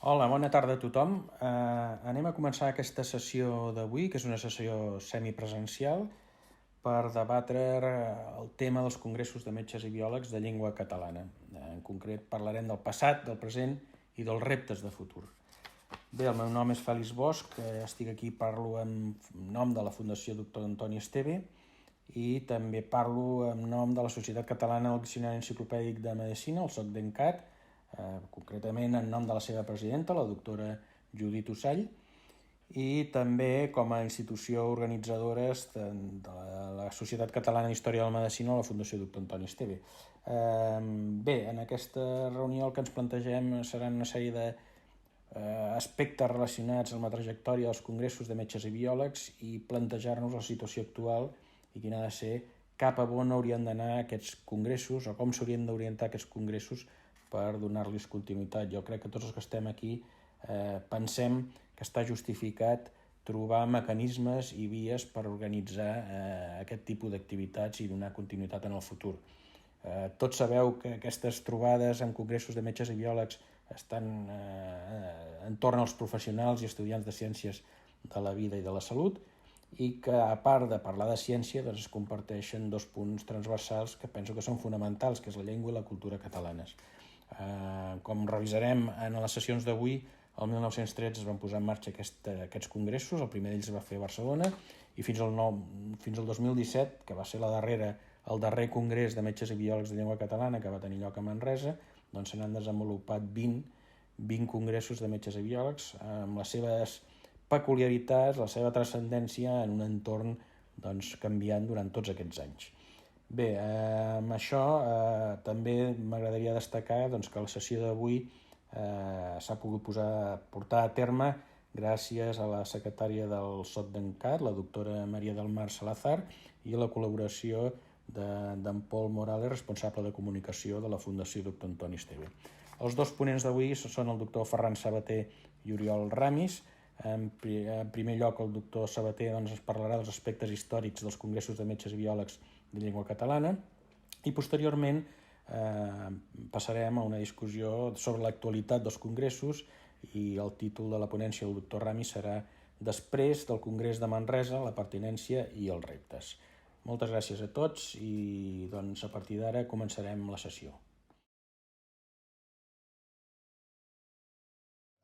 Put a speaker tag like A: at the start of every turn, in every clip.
A: Hola, bona tarda a tothom. Anem a començar aquesta sessió d'avui, que és una sessió semipresencial, per debatre el tema dels congressos de metges i biòlegs de llengua catalana. En concret, parlarem del passat, del present i dels reptes de futur. Bé, el meu nom és Fèlix Bosch, estic aquí, parlo en nom de la Fundació Dr. Antoni Esteve i també parlo en nom de la Societat Catalana del Diccionari Enciclopèdic de Medicina, el SOCDENCAT, concretament en nom de la seva presidenta, la doctora Judit Ussall, i també com a institució organitzadora de la Societat Catalana d'Història de la Medicina o la Fundació Dr. Antoni Esteve. Bé, en aquesta reunió el que ens plantegem seran una sèrie d'aspectes relacionats amb la trajectòria dels congressos de metges i biòlegs i plantejar-nos la situació actual i quina ha de ser, cap a on haurien d'anar aquests congressos o com s'haurien d'orientar aquests congressos per donar-los continuïtat. Jo crec que tots els que estem aquí pensem que està justificat trobar mecanismes i vies per organitzar aquest tipus d'activitats i donar continuïtat en el futur. Tots sabeu que aquestes trobades en congressos de metges i biòlegs estan entorn als professionals i estudiants de ciències de la vida i de la salut i que, a part de parlar de ciència, doncs es comparteixen dos punts transversals que penso que són fonamentals, que és la llengua i la cultura catalanes. Com revisarem en les sessions d'avui, el 1913 es van posar en marxa aquests congressos, el primer d'ells es va fer a Barcelona, i fins al 2017, que va ser el darrer congrés de metges i biòlegs de llengua catalana que va tenir lloc a Manresa, doncs se n'han desenvolupat 20 congressos de metges i biòlegs amb les seves peculiaritats, la seva transcendència en un entorn canviant durant tots aquests anys. Bé, amb això també m'agradaria destacar que la sessió d'avui s'ha pogut portar a terme gràcies a la secretària del SOCDENCAT, la doctora Maria del Mar Salazar, i a la col·laboració d'en Pol Morales, responsable de comunicació de la Fundació Dr. Antoni Esteve. Els dos ponents d'avui són el doctor Ferran Sabater i Oriol Ramis. En primer lloc, el doctor Sabater ens parlarà dels aspectes històrics dels congressos de metges i biòlegs de llengua catalana i posteriorment passarem a una discussió sobre l'actualitat dels congressos i el títol de la ponència del doctor Ramis serà Després del Congrés de Manresa, la pertinència i els reptes. Moltes gràcies a tots i a partir d'ara començarem la sessió.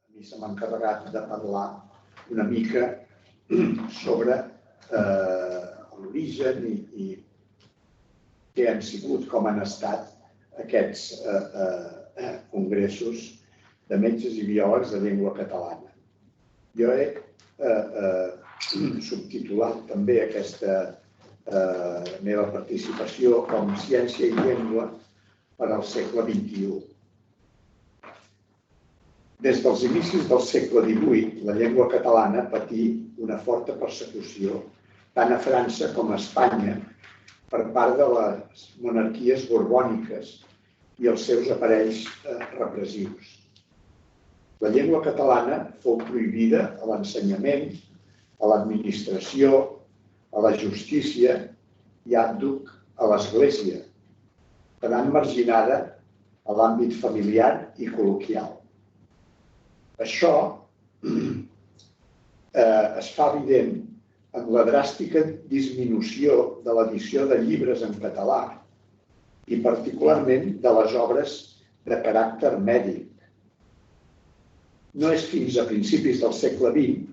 B: A mi se m'ha encarregat de parlar una mica sobre l'origen i què han sigut, com han estat aquests congressos de metges i biòlegs de llengua catalana. Jo he subtitulat també aquesta meva participació com Ciència i Llengua per al segle XXI. Des dels inicis del segle XVIII, la llengua catalana patí una forta persecució tant a França com a Espanya per part de les monarquies borbòniques i els seus aparells repressius. La llengua catalana fou prohibida a l'ensenyament, a l'administració, a la justícia i àdhuc a l'Església, quedant marginada a l'àmbit familiar i col·loquial. Això es fa evident amb la dràstica disminució de l'edició de llibres en català i particularment de les obres de caràcter mèdic. No és fins a principis del segle XX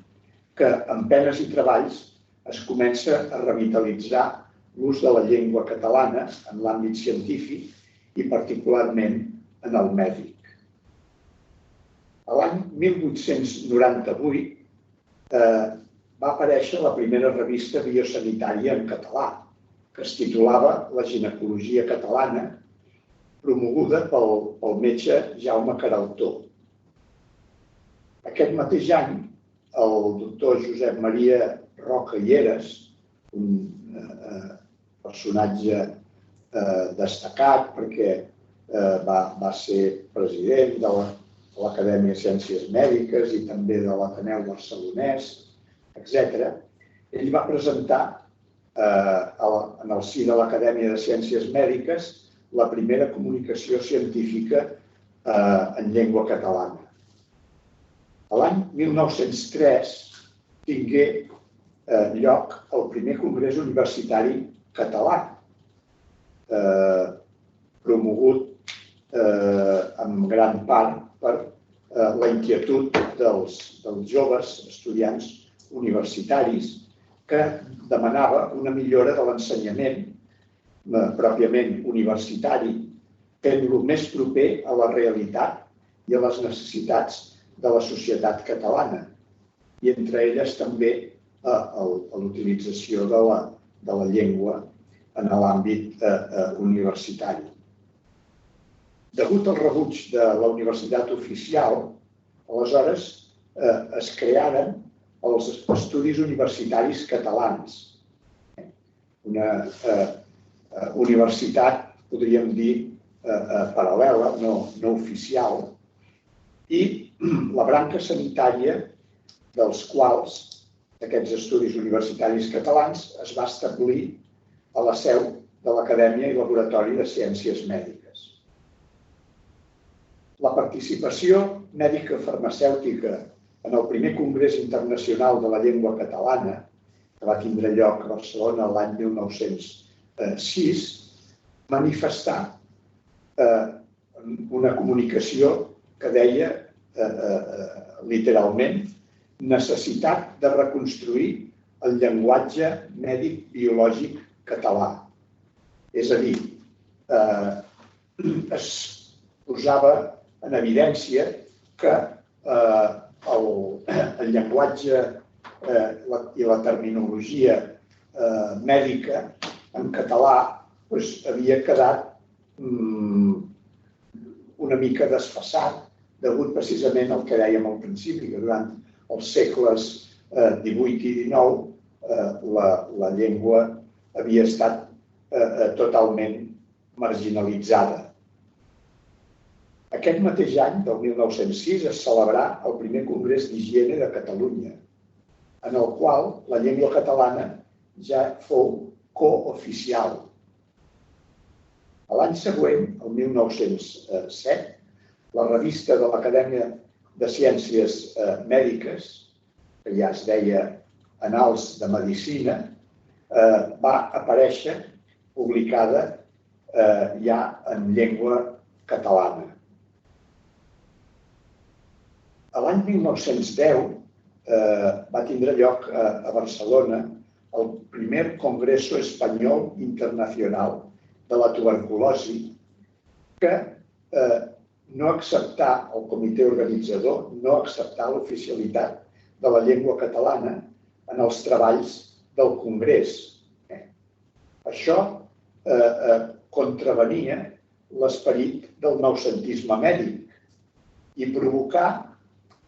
B: que, amb penes i treballs, es comença a revitalitzar l'ús de la llengua catalana en l'àmbit científic i particularment en el mèdic. L'any 1898 va aparèixer la primera revista biosanitària en català, que es titulava La ginecologia catalana, promoguda pel metge Jaume Queraltó. Aquest mateix any, el doctor Josep Maria Roca i Heras, un personatge destacat perquè va ser president de l'Acadèmia de Ciències Mèdiques i també de l'Ateneu Barcelonès, etc. Ell va presentar en el si de l'Acadèmia de Ciències Mèdiques la primera comunicació científica en llengua catalana. L'any 1903 tingué lloc el primer Congrés Universitari Català, promogut en gran part per la inquietud dels joves estudiants universitaris que demanava una millora de l'ensenyament pròpiament universitari, fent-lo més proper a la realitat i a les necessitats de la societat catalana, i entre elles també l'utilització de la llengua en l'àmbit universitari. Degut al rebuig de la universitat oficial, aleshores es crearen els estudis universitaris catalans. Una universitat, podríem dir, paral·lela, no oficial, i la branca sanitària dels quals d'aquests estudis universitaris catalans es va establir a la seu de l'Acadèmia i Laboratori de Ciències Mèdiques. La participació mèdica-farmacèutica en el primer Congrés Internacional de la Llengua Catalana, que va tindre lloc a Barcelona l'any 1906, manifestà una comunicació que deia, literalment, necessitat de reconstruir el llenguatge mèdic-biològic català. És a dir, es posava en evidència que el llenguatge i la terminologia mèdica en català havia quedat una mica desfasat, degut precisament al que dèiem al principi, que durant els segles XVIII i XIX la llengua havia estat totalment marginalitzada. Aquest mateix any, del 1906, es celebrà el primer Congrés d'Higiene de Catalunya, en el qual la llengua catalana ja fou cooficial. L'any següent, el 1907, la revista de l'Acadèmia de Ciències Mèdiques, que ja es deia Annals de Medicina, va aparèixer publicada ja en llengua catalana. L'any 1910 va tindre lloc a Barcelona el primer Congreso Espanyol Internacional de la Tuberculosi, que no acceptà, el comitè organitzador, no acceptà l'oficialitat de la llengua catalana en els treballs del Congrés. Això contravenia l'esperit del noucentisme mèdic i provocà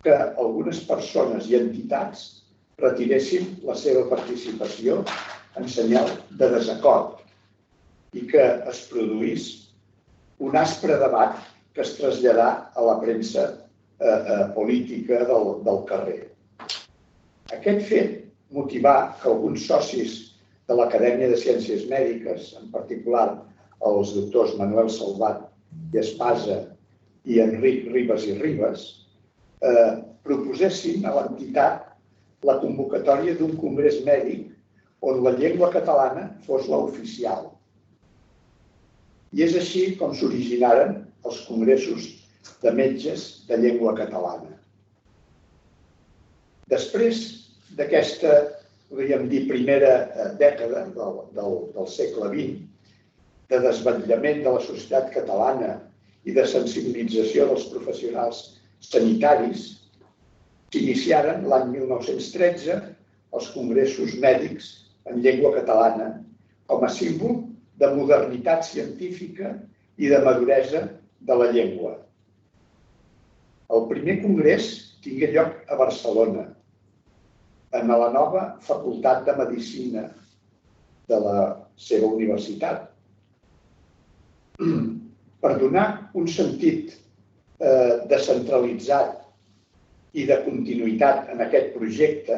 B: que algunes persones i entitats retiressin la seva participació en senyal de desacord i que es produís un aspre debat que es traslladà a la premsa política del carrer. Aquest fet motivà que alguns socis de l'Acadèmia de Ciències Mèdiques, en particular els doctors Manuel Salvat i Espasa i Enric Ribas i Ribas, proposessin a l'entitat la convocatòria d'un congrés mèdic on la llengua catalana fos l'oficial. I és així com s'originaren els congressos de metges de llengua catalana. Després d'aquesta, podríem dir, primera dècada del segle XX, de desvetllament de la societat catalana i de sensibilització dels professionals sanitaris, s'iniciaren l'any 1913 els congressos mèdics en llengua catalana com a símbol de modernitat científica i de maduresa de la llengua. El primer congrés tingué lloc a Barcelona, en la nova Facultat de Medicina de la seva universitat. Per donar un sentit descentralitzat i de continuïtat en aquest projecte,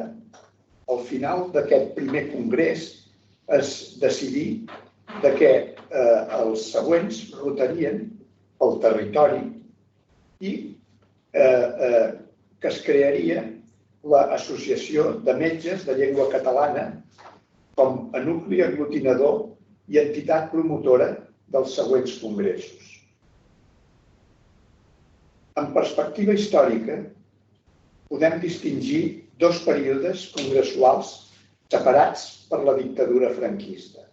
B: al final d'aquest primer congrés es decidí que els següents rotarien pel territori i que es crearia l'Associació de Metges de Llengua Catalana com a nucli aglutinador i entitat promotora dels següents congressos. En perspectiva històrica, podem distingir dos períodes congressuals separats per la dictadura franquista.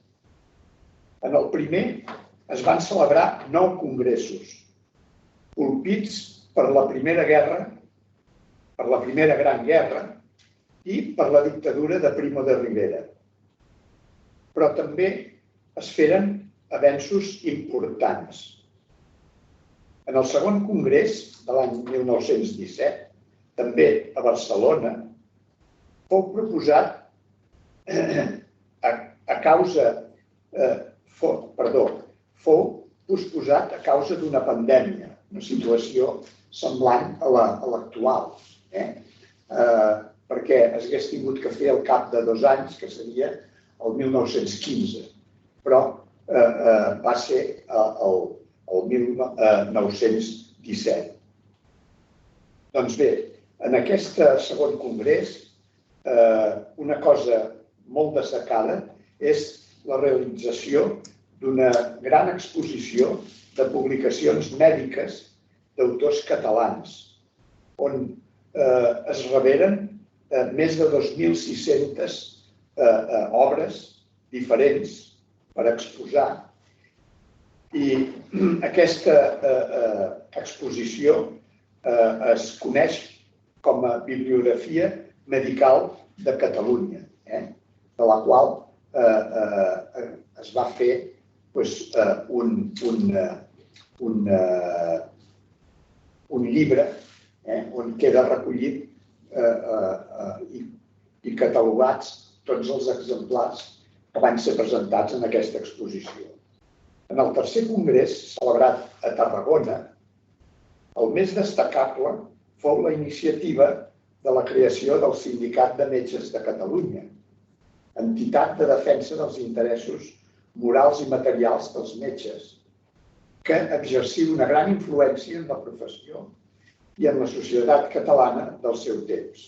B: En el primer es van celebrar 9 congressos, colpits per la Primera Gran Guerra i per la dictadura de Primo de Rivera. Però també es feren avenços importants. En el segon congrés de l'any 1917, també a Barcelona, fou proposat fou posposat a causa d'una pandèmia, una situació semblant a l'actual, perquè es hagués tingut que fer al cap de 2 anys, que seria el 1915, però va ser el 1917. Doncs bé, en aquest segon congrés, una cosa molt destacada és la realització d'una gran exposició de publicacions mèdiques d'autors catalans, on es reveren més de 2.600 obres diferents per exposar. I aquesta exposició es coneix com a Bibliografia Medical de Catalunya, de la qual es va fer un llibre on queda recollit i catalogats tots els exemplars que van ser presentats en aquesta exposició. En el tercer congrés, celebrat a Tarragona, el més destacable fou la iniciativa de la creació del Sindicat de Metges de Catalunya, entitat de defensa dels interessos morals i materials dels metges, que exercia una gran influència en la professió i en la societat catalana del seu temps.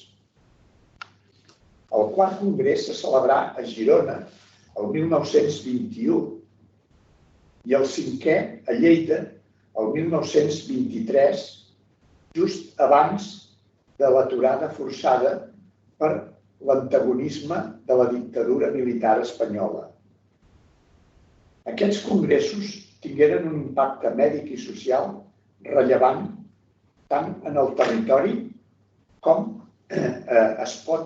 B: El quart congrés se celebrà a Girona el 1921 i el cinquè a Lleida el 1923, just abans de l'aturada forçada per l'antagonisme de la dictadura militar espanyola. Aquests congressos tingueren un impacte mèdic i social rellevant tant en el territori com es pot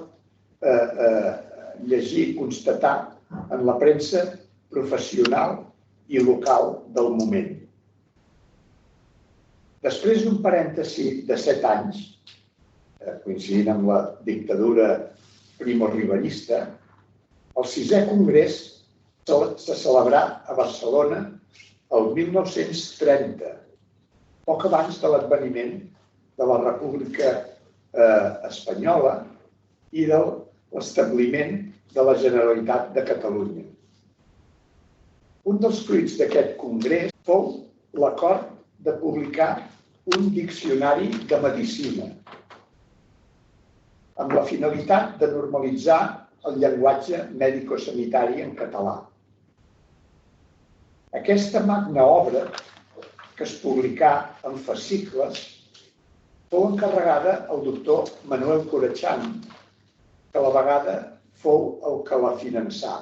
B: llegir i constatar en la premsa professional i local del moment. Després d'un parèntesi de 7 anys, coincidint amb la dictadura primorriberista, el 6è congrés se celebrà a Barcelona el 1930, poc abans de l'adveniment de la República Espanyola i de l'establiment de la Generalitat de Catalunya. Un dels fruits d'aquest congrés fou l'acord de publicar un diccionari de medicina amb la finalitat de normalitzar el llenguatge mèdico-sanitari en català. Aquesta magna obra, que es publicà en fascicles, fou encarregada al doctor Manuel Corachán, que a la vegada fou el que la finançà.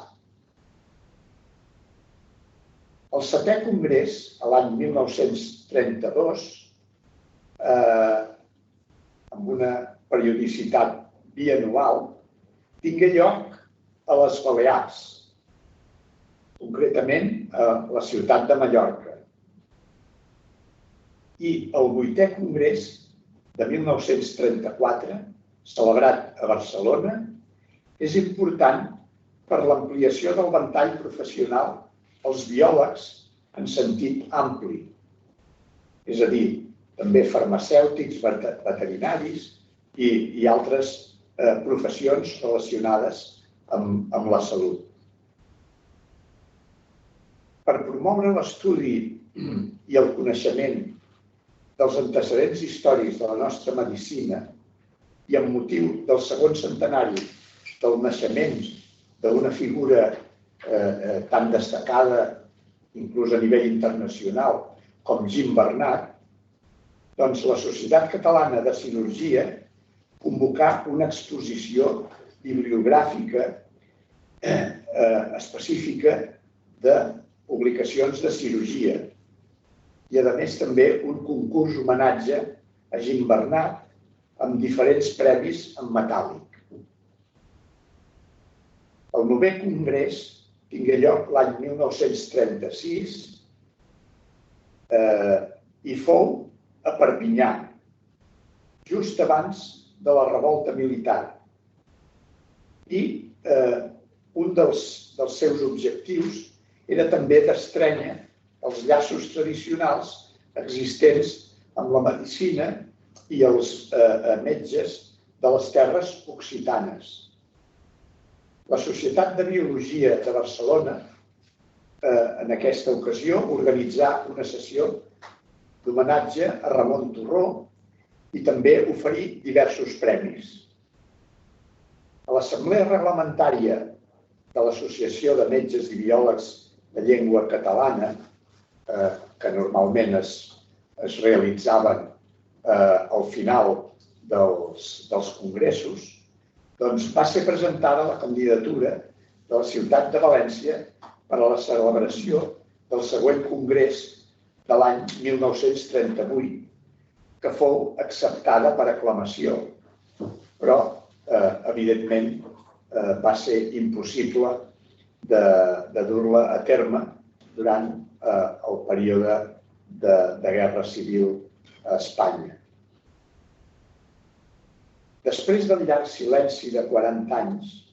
B: El 7è congrés, l'any 1932, amb una periodicitat bianual, tingué lloc a les Balears, concretament a la ciutat de Mallorca. I el 8è congrés de 1934, celebrat a Barcelona, és important per l'ampliació del ventall professional als biòlegs en sentit ampli, és a dir, també farmacèutics, veterinaris i altres professions relacionades amb la salut. Per promoure l'estudi i el coneixement dels antecedents històrics de la nostra medicina, i amb motiu del segon centenari del naixement d'una figura tan destacada, inclús a nivell internacional, com Jim Bernat, doncs la Societat Catalana de Cirurgia convocà una exposició bibliogràfica específica de publicacions de cirurgia i, a més, també un concurs homenatge a Jim Bernat amb diferents premis en metàl·lic. El 9è congrés tingué lloc l'any 1936 i fou a Perpinyà, just abans de la revolta militar. I un dels seus objectius era també d'estrènyer els llaços tradicionals existents amb la medicina i els metges de les terres occitanes. La Societat de Biologia de Barcelona, en aquesta ocasió, organitzà una sessió d'homenatge a Ramon Torró i també oferí diversos premis. A l'Assemblea Reglamentària de l'Associació de Metges i Biòlegs de Llengua Catalana, que normalment es realitzaven al final dels congressos, doncs va ser presentada la candidatura de la ciutat de València per a la celebració del següent congrés de l'any 1938, que fou acceptada per aclamació, però, evidentment, va ser impossible de dur-la a terme durant el període de Guerra Civil a Espanya. Després del llarg silenci de 40 anys,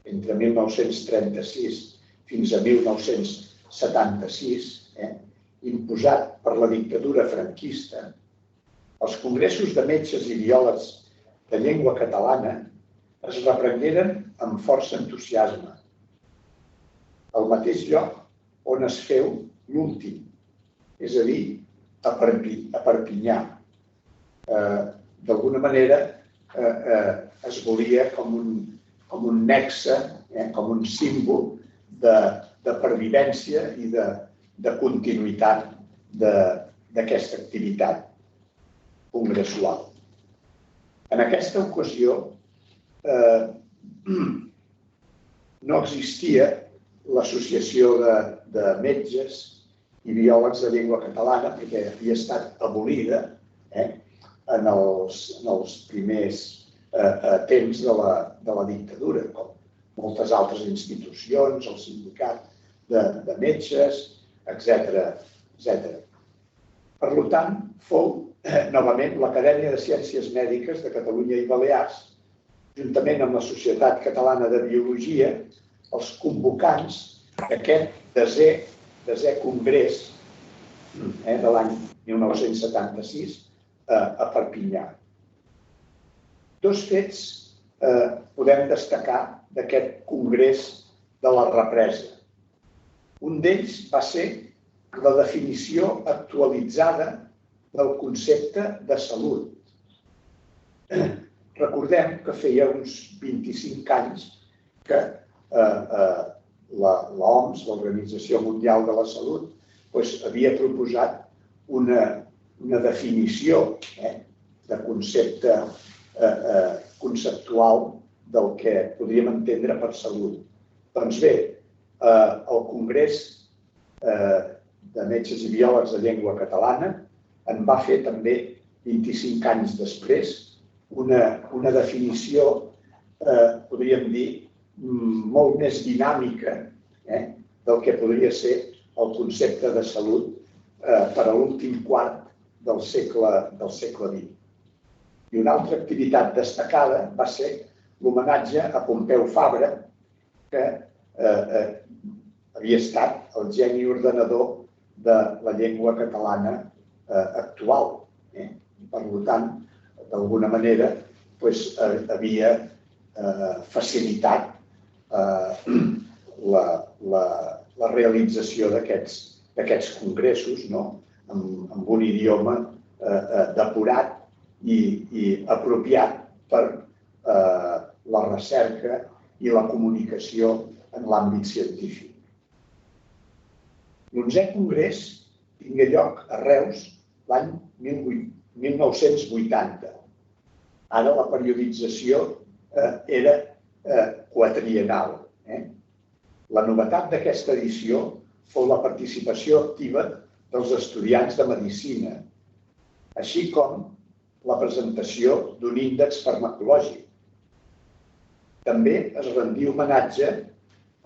B: entre 1936 fins a 1976, imposat per la dictadura franquista, els congressos de metges i biòlegs de llengua catalana es reprengueren amb força entusiasme. Al mateix lloc on es feu l'últim, és a dir, a Perpinyà. D'alguna manera, es volia com un nexe, com un símbol de pervivència i de continuïtat d'aquesta activitat congressual. En aquesta ocasió no existia l'Associació de Metges i Biòlegs de Llengua Catalana, perquè havia estat abolida en els primers temps de la dictadura, com moltes altres institucions, el sindicat de metges, etc. Per tant, fou novament l'Acadèmia de Ciències Mèdiques de Catalunya i Balears, juntament amb la Societat Catalana de Biologia, els convocants d'aquest desè congrés de l'any 1976 a Perpinyà. Dos fets podem destacar d'aquest congrés de la represa. Un d'ells va ser la definició actualitzada del concepte de salut. Recordem que feia uns 25 anys que l'OMS, l'Organització Mundial de la Salut, havia proposat una definició de concepte conceptual del que podríem entendre per salut. Doncs bé, el Congrés de Metges i Biòlegs de Llengua Catalana en va fer també 25 anys després una definició, podríem dir, molt més dinàmica del que podria ser el concepte de salut per a l'últim quart del segle XX. I una altra activitat destacada va ser l'homenatge a Pompeu Fabra, que havia estat el geni ordenador de la llengua catalana actual. Per tant, d'alguna manera, havia facilitat la realització d'aquests congressos amb un idioma depurat i apropiat per la recerca i la comunicació en l'àmbit científic. L'11è congrés tingué lloc a Reus l'any 1980. Ara la periodització era quadriennal. La novetat d'aquesta edició fou la participació activa dels estudiants de medicina, així com la presentació d'un índex farmacològic. També es rendí homenatge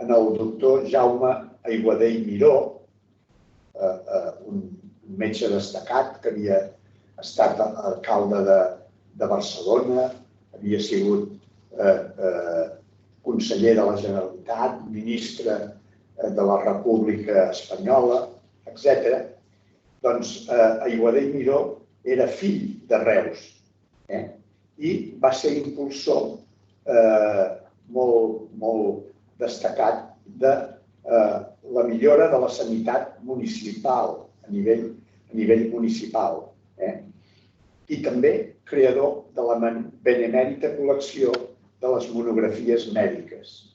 B: en el doctor Jaume Aiguader i Miró, un metge destacat que havia estat alcalde de Barcelona, havia sigut conseller de la Generalitat, ministre de la República Espanyola, etc. Doncs Aiguader i Miró era fill de Reus i va ser impulsor molt destacat de la millora de la sanitat municipal, a nivell municipal. I també creador de la benemèrita col·lecció de les monografies mèdiques.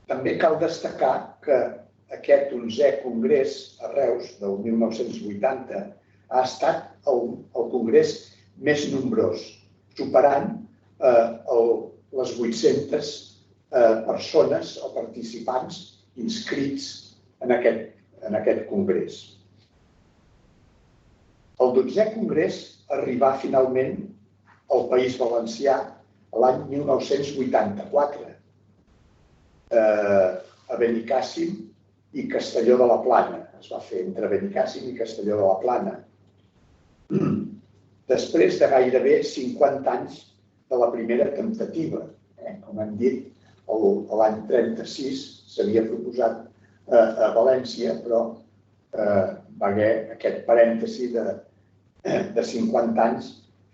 B: També cal destacar que aquest 11è congrés a Reus del 1980 ha estat el congrés més nombrós, superant les 800 persones o participants inscrits en aquest congrés. El 12è congrés arribà finalment al País Valencià l'any 1984, a Benicàssim i Castelló de la Plana. Es va fer entre Benicàssim i Castelló de la Plana. Després de gairebé 50 anys de la primera temptativa. Com hem dit, l'any 36 s'havia proposat a València, però va haver aquest parèntesi de 50 anys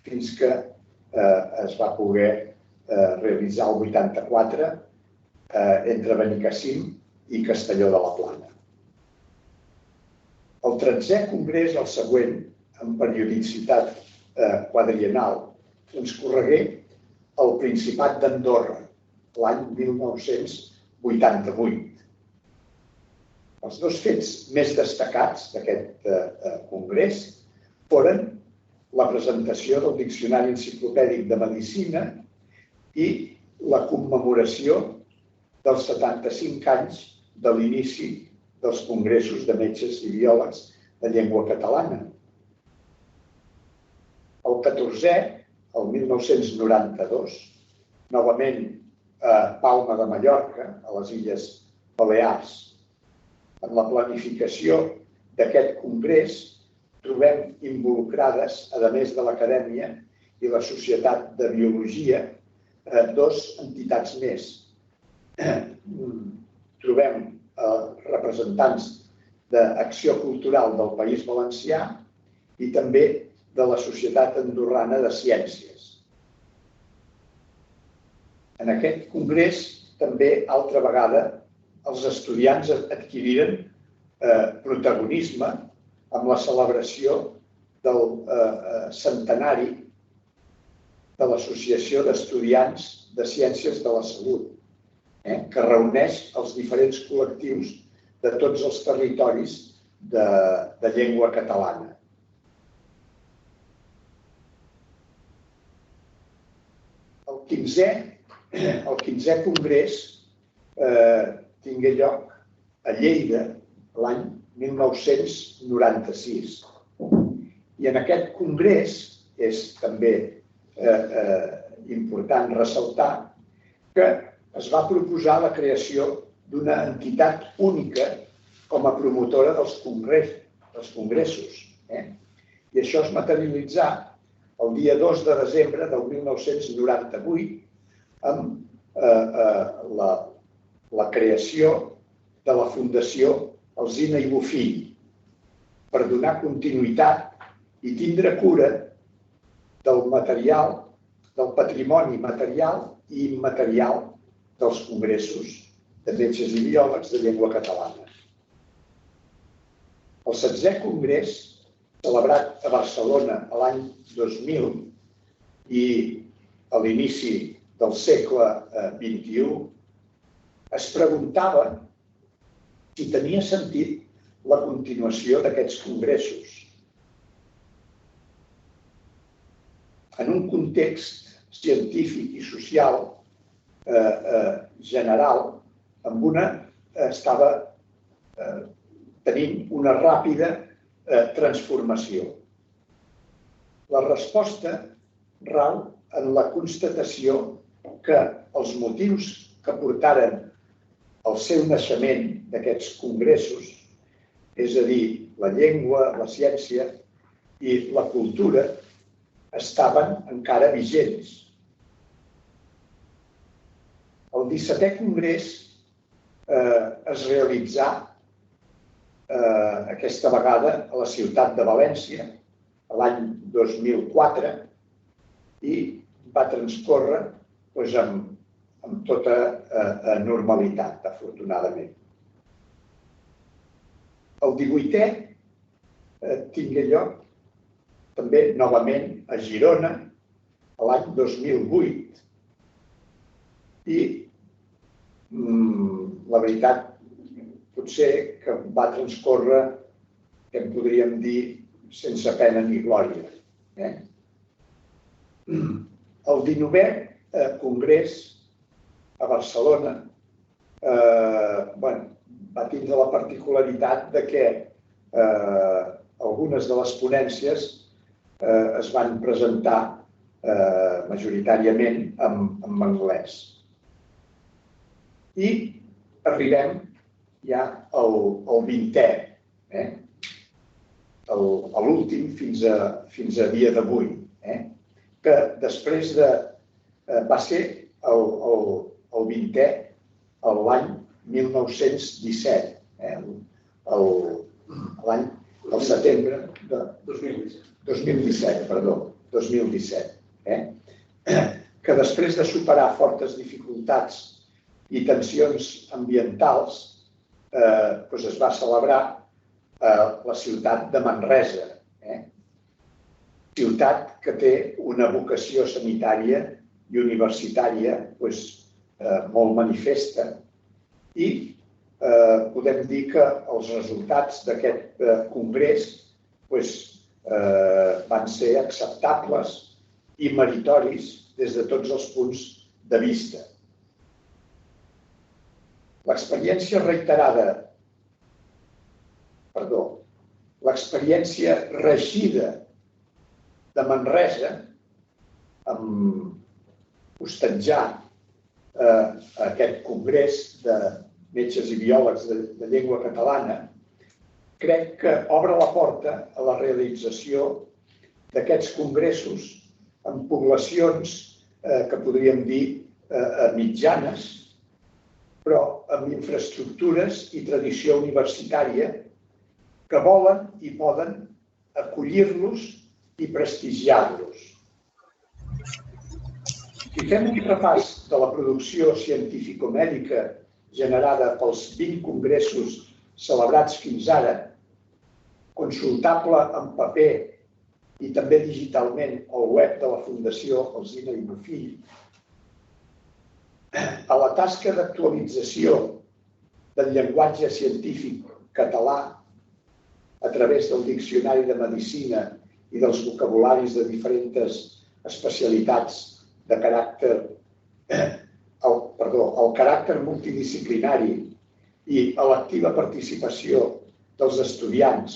B: fins que es va poder realitzar el 84 entre Benicàssim i Castelló de la Plana. El 13è congrés, el següent, amb periodicitat quadriennal, transcorregué al Principat d'Andorra l'any 1988. Els dos fets més destacats d'aquest congrés foren la presentació del Diccionari Enciclopèdic de Medicina i la commemoració dels 75 anys de l'inici dels congressos de metges i biòlegs de llengua catalana. El 14è, el 1992, novament a Palma de Mallorca, a les Illes Balears. En la planificació d'aquest congrés trobem involucrades, a més de l'Acadèmia i la Societat de Biologia, dues entitats més. Trobem representants d'Acció Cultural del País Valencià i també de la Societat Andorrana de Ciències. En aquest congrés també, altra vegada, els estudiants adquiriren protagonisme amb la celebració del centenari de l'Associació d'Estudiants de Ciències de la Salut, que reuneix els diferents col·lectius de tots els territoris de llengua catalana. El 15è congrés tingué lloc a Lleida l'any 1996. I en aquest congrés és també important ressaltar que es va proposar la creació d'una entitat única com a promotora dels congressos. I això es materialitzà el dia 2 de desembre del 1998 amb la creació de la Fundació Alsina i Bofill per donar continuïtat i tindre cura del material, del patrimoni material i immaterial dels congressos de metges i biòlegs de llengua catalana. El 16è congrés, celebrat a Barcelona l'any 2000, i a l'inici del segle XXI es preguntava si tenia sentit la continuació d'aquests congressos. En un context científic i social general, estava tenint una ràpida transformació. La resposta rau en la constatació que els motius que portaren al seu naixement d'aquests congressos, és a dir, la llengua, la ciència i la cultura, estaven encara vigents. El 17è Congrés es realitzà aquesta vegada a la ciutat de València, l'any 2004, i va transcórrer amb tota normalitat, afortunadament. El 18è tingué lloc també novament a Girona, l'any 2008, i la veritat potser que va transcórrer, que en podríem dir, sense pena ni glòria. El 19è Congrés a Barcelona va tindre la particularitat de que algunes de les ponències es van presentar majoritàriament en anglès. I arribem ja al 20è, a l'últim fins a dia d'avui, que després va ser el 20è l'any 1917, el setembre de 2017, que després de superar fortes dificultats i tensions ambientals, es va celebrar a la ciutat de Manresa, ciutat que té una vocació sanitària i universitària molt manifesta, i podem dir que els resultats d'aquest congrés van ser acceptables i meritoris des de tots els punts de vista. L'experiència reeixida de Manresa amb hostatjar aquest congrés de metges i biòlegs de llengua catalana, crec que obre la porta a la realització d'aquests congressos en poblacions que podríem dir mitjanes, però amb infraestructures i tradició universitària que volen i poden acollir-los i prestigiar-los. Si fem un repàs de la producció científico-mèdica generada pels 20 congressos celebrats fins ara, consultable en paper i també digitalment al web de la Fundació Alsina i Bofill, a la tasca d'actualització del llenguatge científic català a través del Diccionari de Medicina i dels vocabularis de diferents especialitats de caràcter, el caràcter multidisciplinari i a l'activa participació dels estudiants,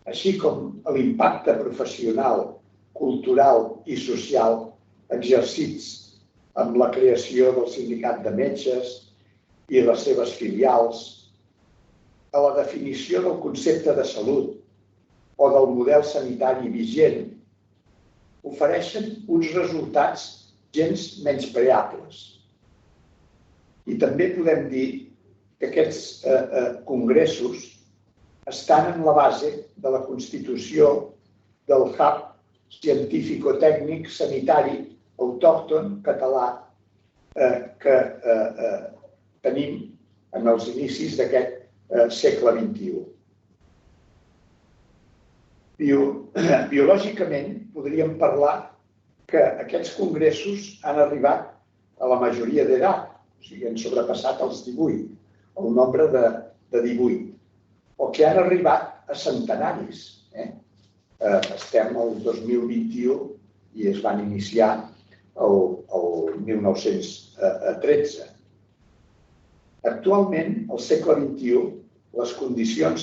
B: així com a l'impacte professional, cultural i social exercits amb la creació del Sindicat de Metges i les seves filials, a la definició del concepte de salut o del model sanitari vigent, ofereixen uns resultats gens menyspreables. I també podem dir que aquests congressos estan en la base de la constitució del Hub Científico-Tècnic Sanitari Autòcton català que tenim en els inicis d'aquest segle XXI. Biològicament podríem parlar que aquests congressos han arribat a la majoria d'edat, o sigui, han sobrepassat els 18, el nombre de 18, o que han arribat a centenaris. Estem al 2021 i es van iniciar el 1913. Actualment, al segle XXI, les condicions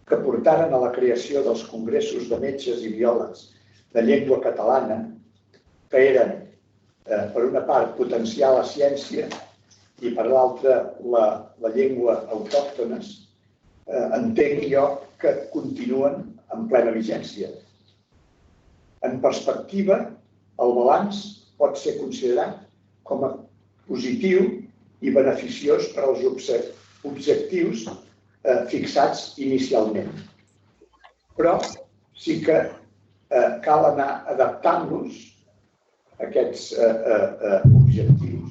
B: que portaren a la creació dels congressos de metges i biòlegs de llengua catalana, que eren, per una part, potenciar la ciència i, per l'altra, la llengua autòctones, entenc jo que continuen en plena vigència. En perspectiva, el balanç pot ser considerat com a positiu i beneficiós per als objectius fixats inicialment. Però sí que cal anar adaptant-los, aquests objectius,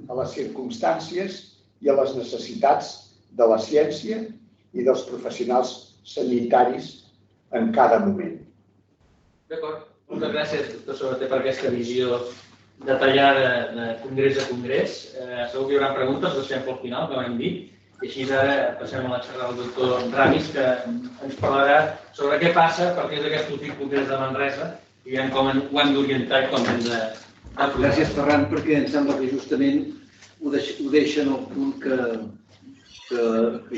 B: a les circumstàncies i a les necessitats de la ciència i dels professionals sanitaris en cada moment.
C: D'acord. Moltes gràcies, doctor Sabater, per aquesta visió detallada de congrés a congrés. Segur que hi haurà preguntes, les fem pel final, com hem dit. I així ara passem a la xerrada del doctor Ramis, que ens parlarà sobre què passa a partir d'aquest últim congrés de Manresa i com ho hem d'orientar i com hem de...
D: Gràcies, Ferran, perquè em sembla que justament ho deixa en el punt que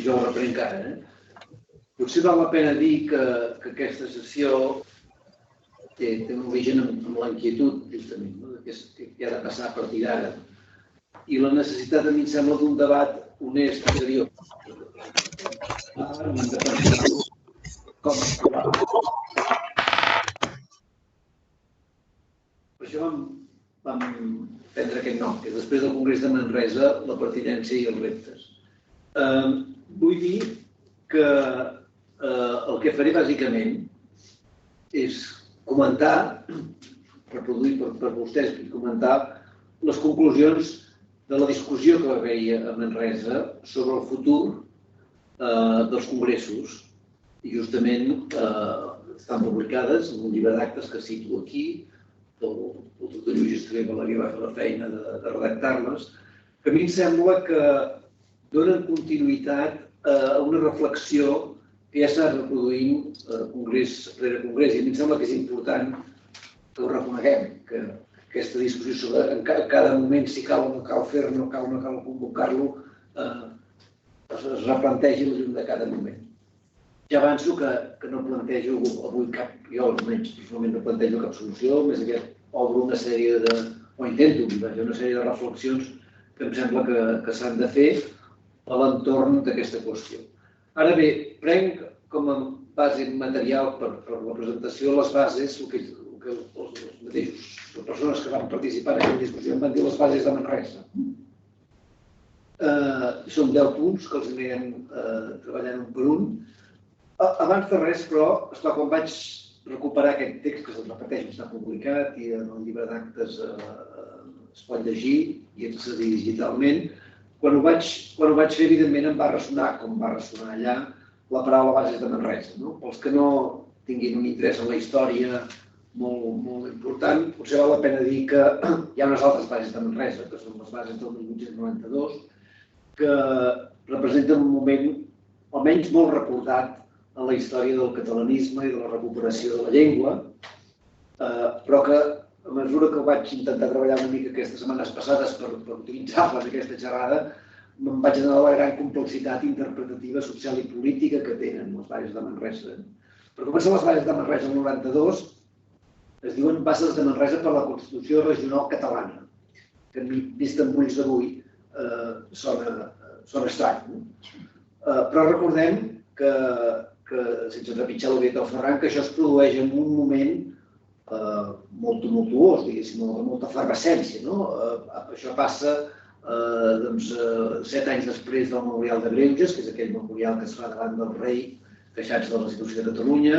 D: jo reprenc ara. Potser val la pena dir que aquesta sessió té un origen amb la inquietud, justament, de què ha de passar a partir d'ara. I la necessitat, a mi em sembla, d'un debat honest i seriós. Per això vam prendre aquest nom, que és després del Congrés de Manresa, la pertinença i els reptes. Vull dir que el que faré bàsicament és comentar, reproduir per vostès i comentar les conclusions de la discussió que va haver-hi a Manresa sobre el futur dels congressos. I justament estan publicades en un llibre d'actes que cito aquí. El doctor Lluís Esteve Balaguer va fer la feina de redactar-les, que a mi em sembla que donen continuïtat a una reflexió que ja s'ha reproduint congrés rere congrés. I a mi em sembla que és important que ho reconeguem, que aquesta discussió sobre en cada moment si cal o no cal fer-ne, cal o no cal convocar-lo, es replantegi la llum de cada moment. Ja avanço que no plantejo avui cap, jo almenys personalment no plantejo cap solució, més aviat obro una sèrie de, o intento fer una sèrie de reflexions que em sembla que s'han de fer a l'entorn d'aquesta qüestió. Ara bé, prenc com a base material per la presentació les bases, el que els mateixos, les persones que van participar en aquesta discussió em van dir les bases de Manresa. Són 10 punts que els anirem treballant un per un. Abans de res, però, quan vaig recuperar aquest text, que se'l repeteix, està publicat i en el llibre d'actes es pot llegir i accedir digitalment, quan ho vaig fer, evidentment, em va ressonar, com va ressonar allà, la paraula bases de Manresa. Pels que no tinguin un interès en la història molt important, potser val la pena dir que hi ha unes altres bases de Manresa, que són les bases del 1892, que representen un moment almenys molt recordat en la història del catalanisme i de la recuperació de la llengua, però que a mesura que ho vaig intentar treballar una mica aquestes setmanes passades per utilitzar-les aquesta xerrada, me'n vaig adonar la gran complexitat interpretativa, social i política que tenen les bases de Manresa. Per començar, les bases de Manresa del 92 es diuen bases de Manresa per la Constitució Regional Catalana, que vist amb ulls d'avui sona estrany. Però recordem que, sense trepitjar la veritat del Ferran, que això es produeix en un moment molt tumultuós, diguéssim, de molta efervescència. Això passa 7 anys després del Memorial de Greuges, que és aquell memorial que es fa davant del rei queixats de la situació de Catalunya,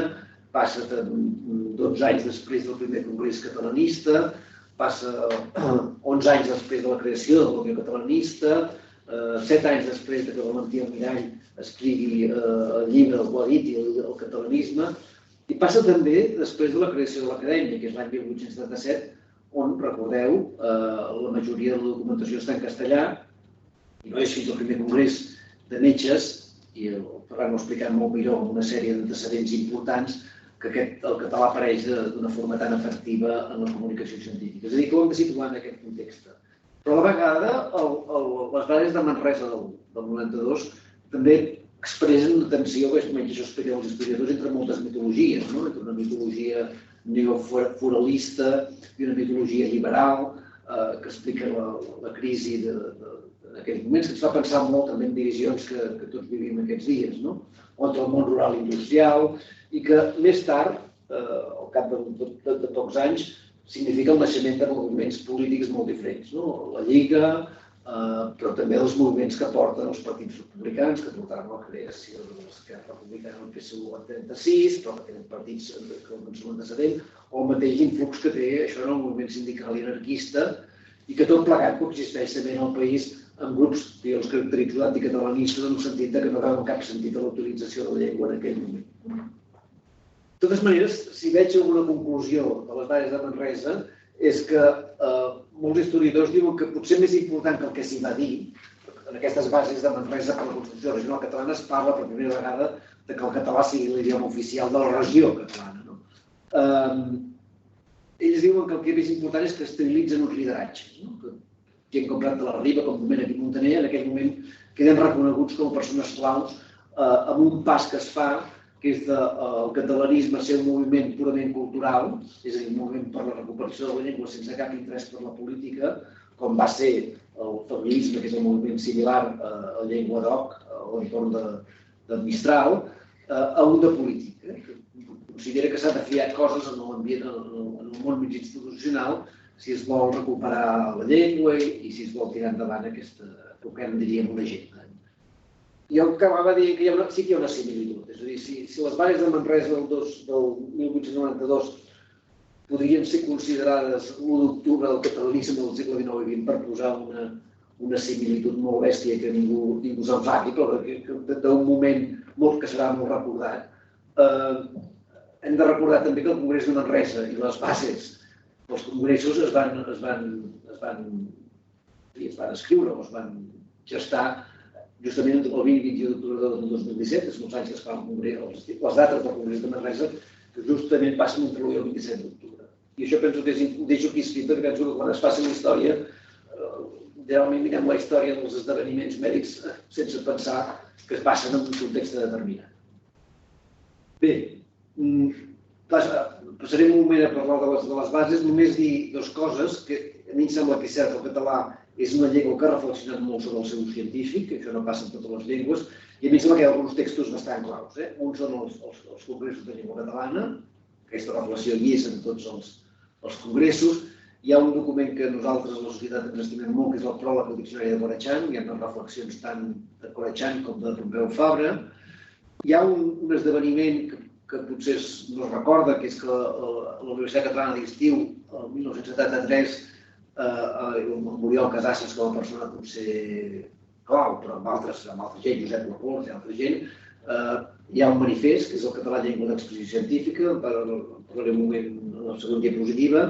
D: passa 12 anys després del primer congrés catalanista, passa 11 anys després de la creació de la Unió Catalanista, 7 anys després que Valentí Almirall escrigui el llibre El Guadit i el catalanisme, i passa també després de la creació de l'Acadèmia, que és l'any 1877, on, recordeu, la majoria de la documentació està en castellà, i no és fins al primer congrés de metges, i el Ferran ho ha explicat molt millor amb una sèrie d'antecedents importants, que el català apareix d'una forma tan efectiva en la comunicació científica. És a dir, que ho hem de situar en aquest context. Però a la vegada, les bases de Manresa del 92 també expressen una tensió, que almenys això expliquen els historiadors, entre moltes mitologies, entre una mitologia neoforalista i una mitologia liberal, que explica la crisi en aquells moments, que ens fa pensar molt també en divisions que tots vivim aquests dies, entre el món rural industrial, i que més tard, al cap de pocs anys, significa el naixement de moviments polítics molt diferents. La Lliga, però també els moviments que porten els partits republicans, que portaran la creació de l'Esquerra Republicana el PSU en 36, però que tenen partits que en són antecedent, o el mateix influx que té això en el moviment sindical i anarquista, i que tot plegat coexisteix també en el país amb grups que jo els caracteritzo d'anticatalanistes en el sentit que no veuen cap sentit a la utilització de la llengua en aquell moment. De totes maneres, si veig alguna conclusió de les bases de Manresa, és que molts historiadors diuen que potser més important que el que s'hi va dir, en aquestes bases de Manresa per la Constitució Regional Catalana es parla per primera vegada que el català sigui l'idioma oficial de la regió catalana. Ells diuen que el que és més important és que estabilitzen uns lideratges. Gent com Prat de la Riba, com Domènech i Montaner, en aquell moment queden reconeguts com a persones claus amb un pas que es fa, que és el catalanisme ser un moviment purament cultural, és a dir, un moviment per la recuperació de la llengua sense cap interès per la política, com va ser el feminisme, que és un moviment similar a Llengua d'Oc, a l'entorn de Mistral, a un de política. Considera que s'ha de fiar coses en el món mig institucional si es vol recuperar la llengua i si es vol tirar endavant aquesta, que en diríem una agenda. Jo acabava dient que sí que hi ha una similitud. És a dir, si les bases de Manresa del 1892 podrien ser considerades l'1 d'octubre del catalanisme del segle XIX i XX per posar una similitud molt bèstia que ningú s'enfadi, però d'un moment que serà molt recordat, hem de recordar també que el Congrés de Manresa i les bases dels congressos es van escriure o es van gestar justament el 20 i 21 d'octubre del 2017, és molts anys que es fa el Congrés, les dates del Congrés de Manresa, que justament passen entre l'1 i el 27 d'octubre. I això penso que ho deixo aquí escrit, perquè penso que quan es faci la història, generalment mirem la història dels esdeveniments mèdics sense pensar que es passen en un context determinat. Bé, passarem un moment a parlar de les bases, només dir dues coses, que a mi em sembla que és cert que el català és una llengua que ha reflexionat molt sobre el seu ús científic, que això no passa en totes les llengües, i a mi em sembla que hi ha alguns textos bastant claus. Uns són els congressos de llengua catalana, aquesta reflexió hi és en tots els congressos. Hi ha un document que nosaltres a la societat ens estimem molt, que és el pròleg al diccionari de Corachán, hi ha unes reflexions tant de Corachán com de Pompeu Fabra. Hi ha un esdeveniment que potser no es recorda, que és que la Universitat Catalana d'Estiu, el 1973, amb Oriol Casasses com a persona potser clau, però amb altres gent, Josep Laporte i altra gent, hi ha un manifest, que és el català llengua d'expressió científica, parlaré un moment en la segona diapositiva,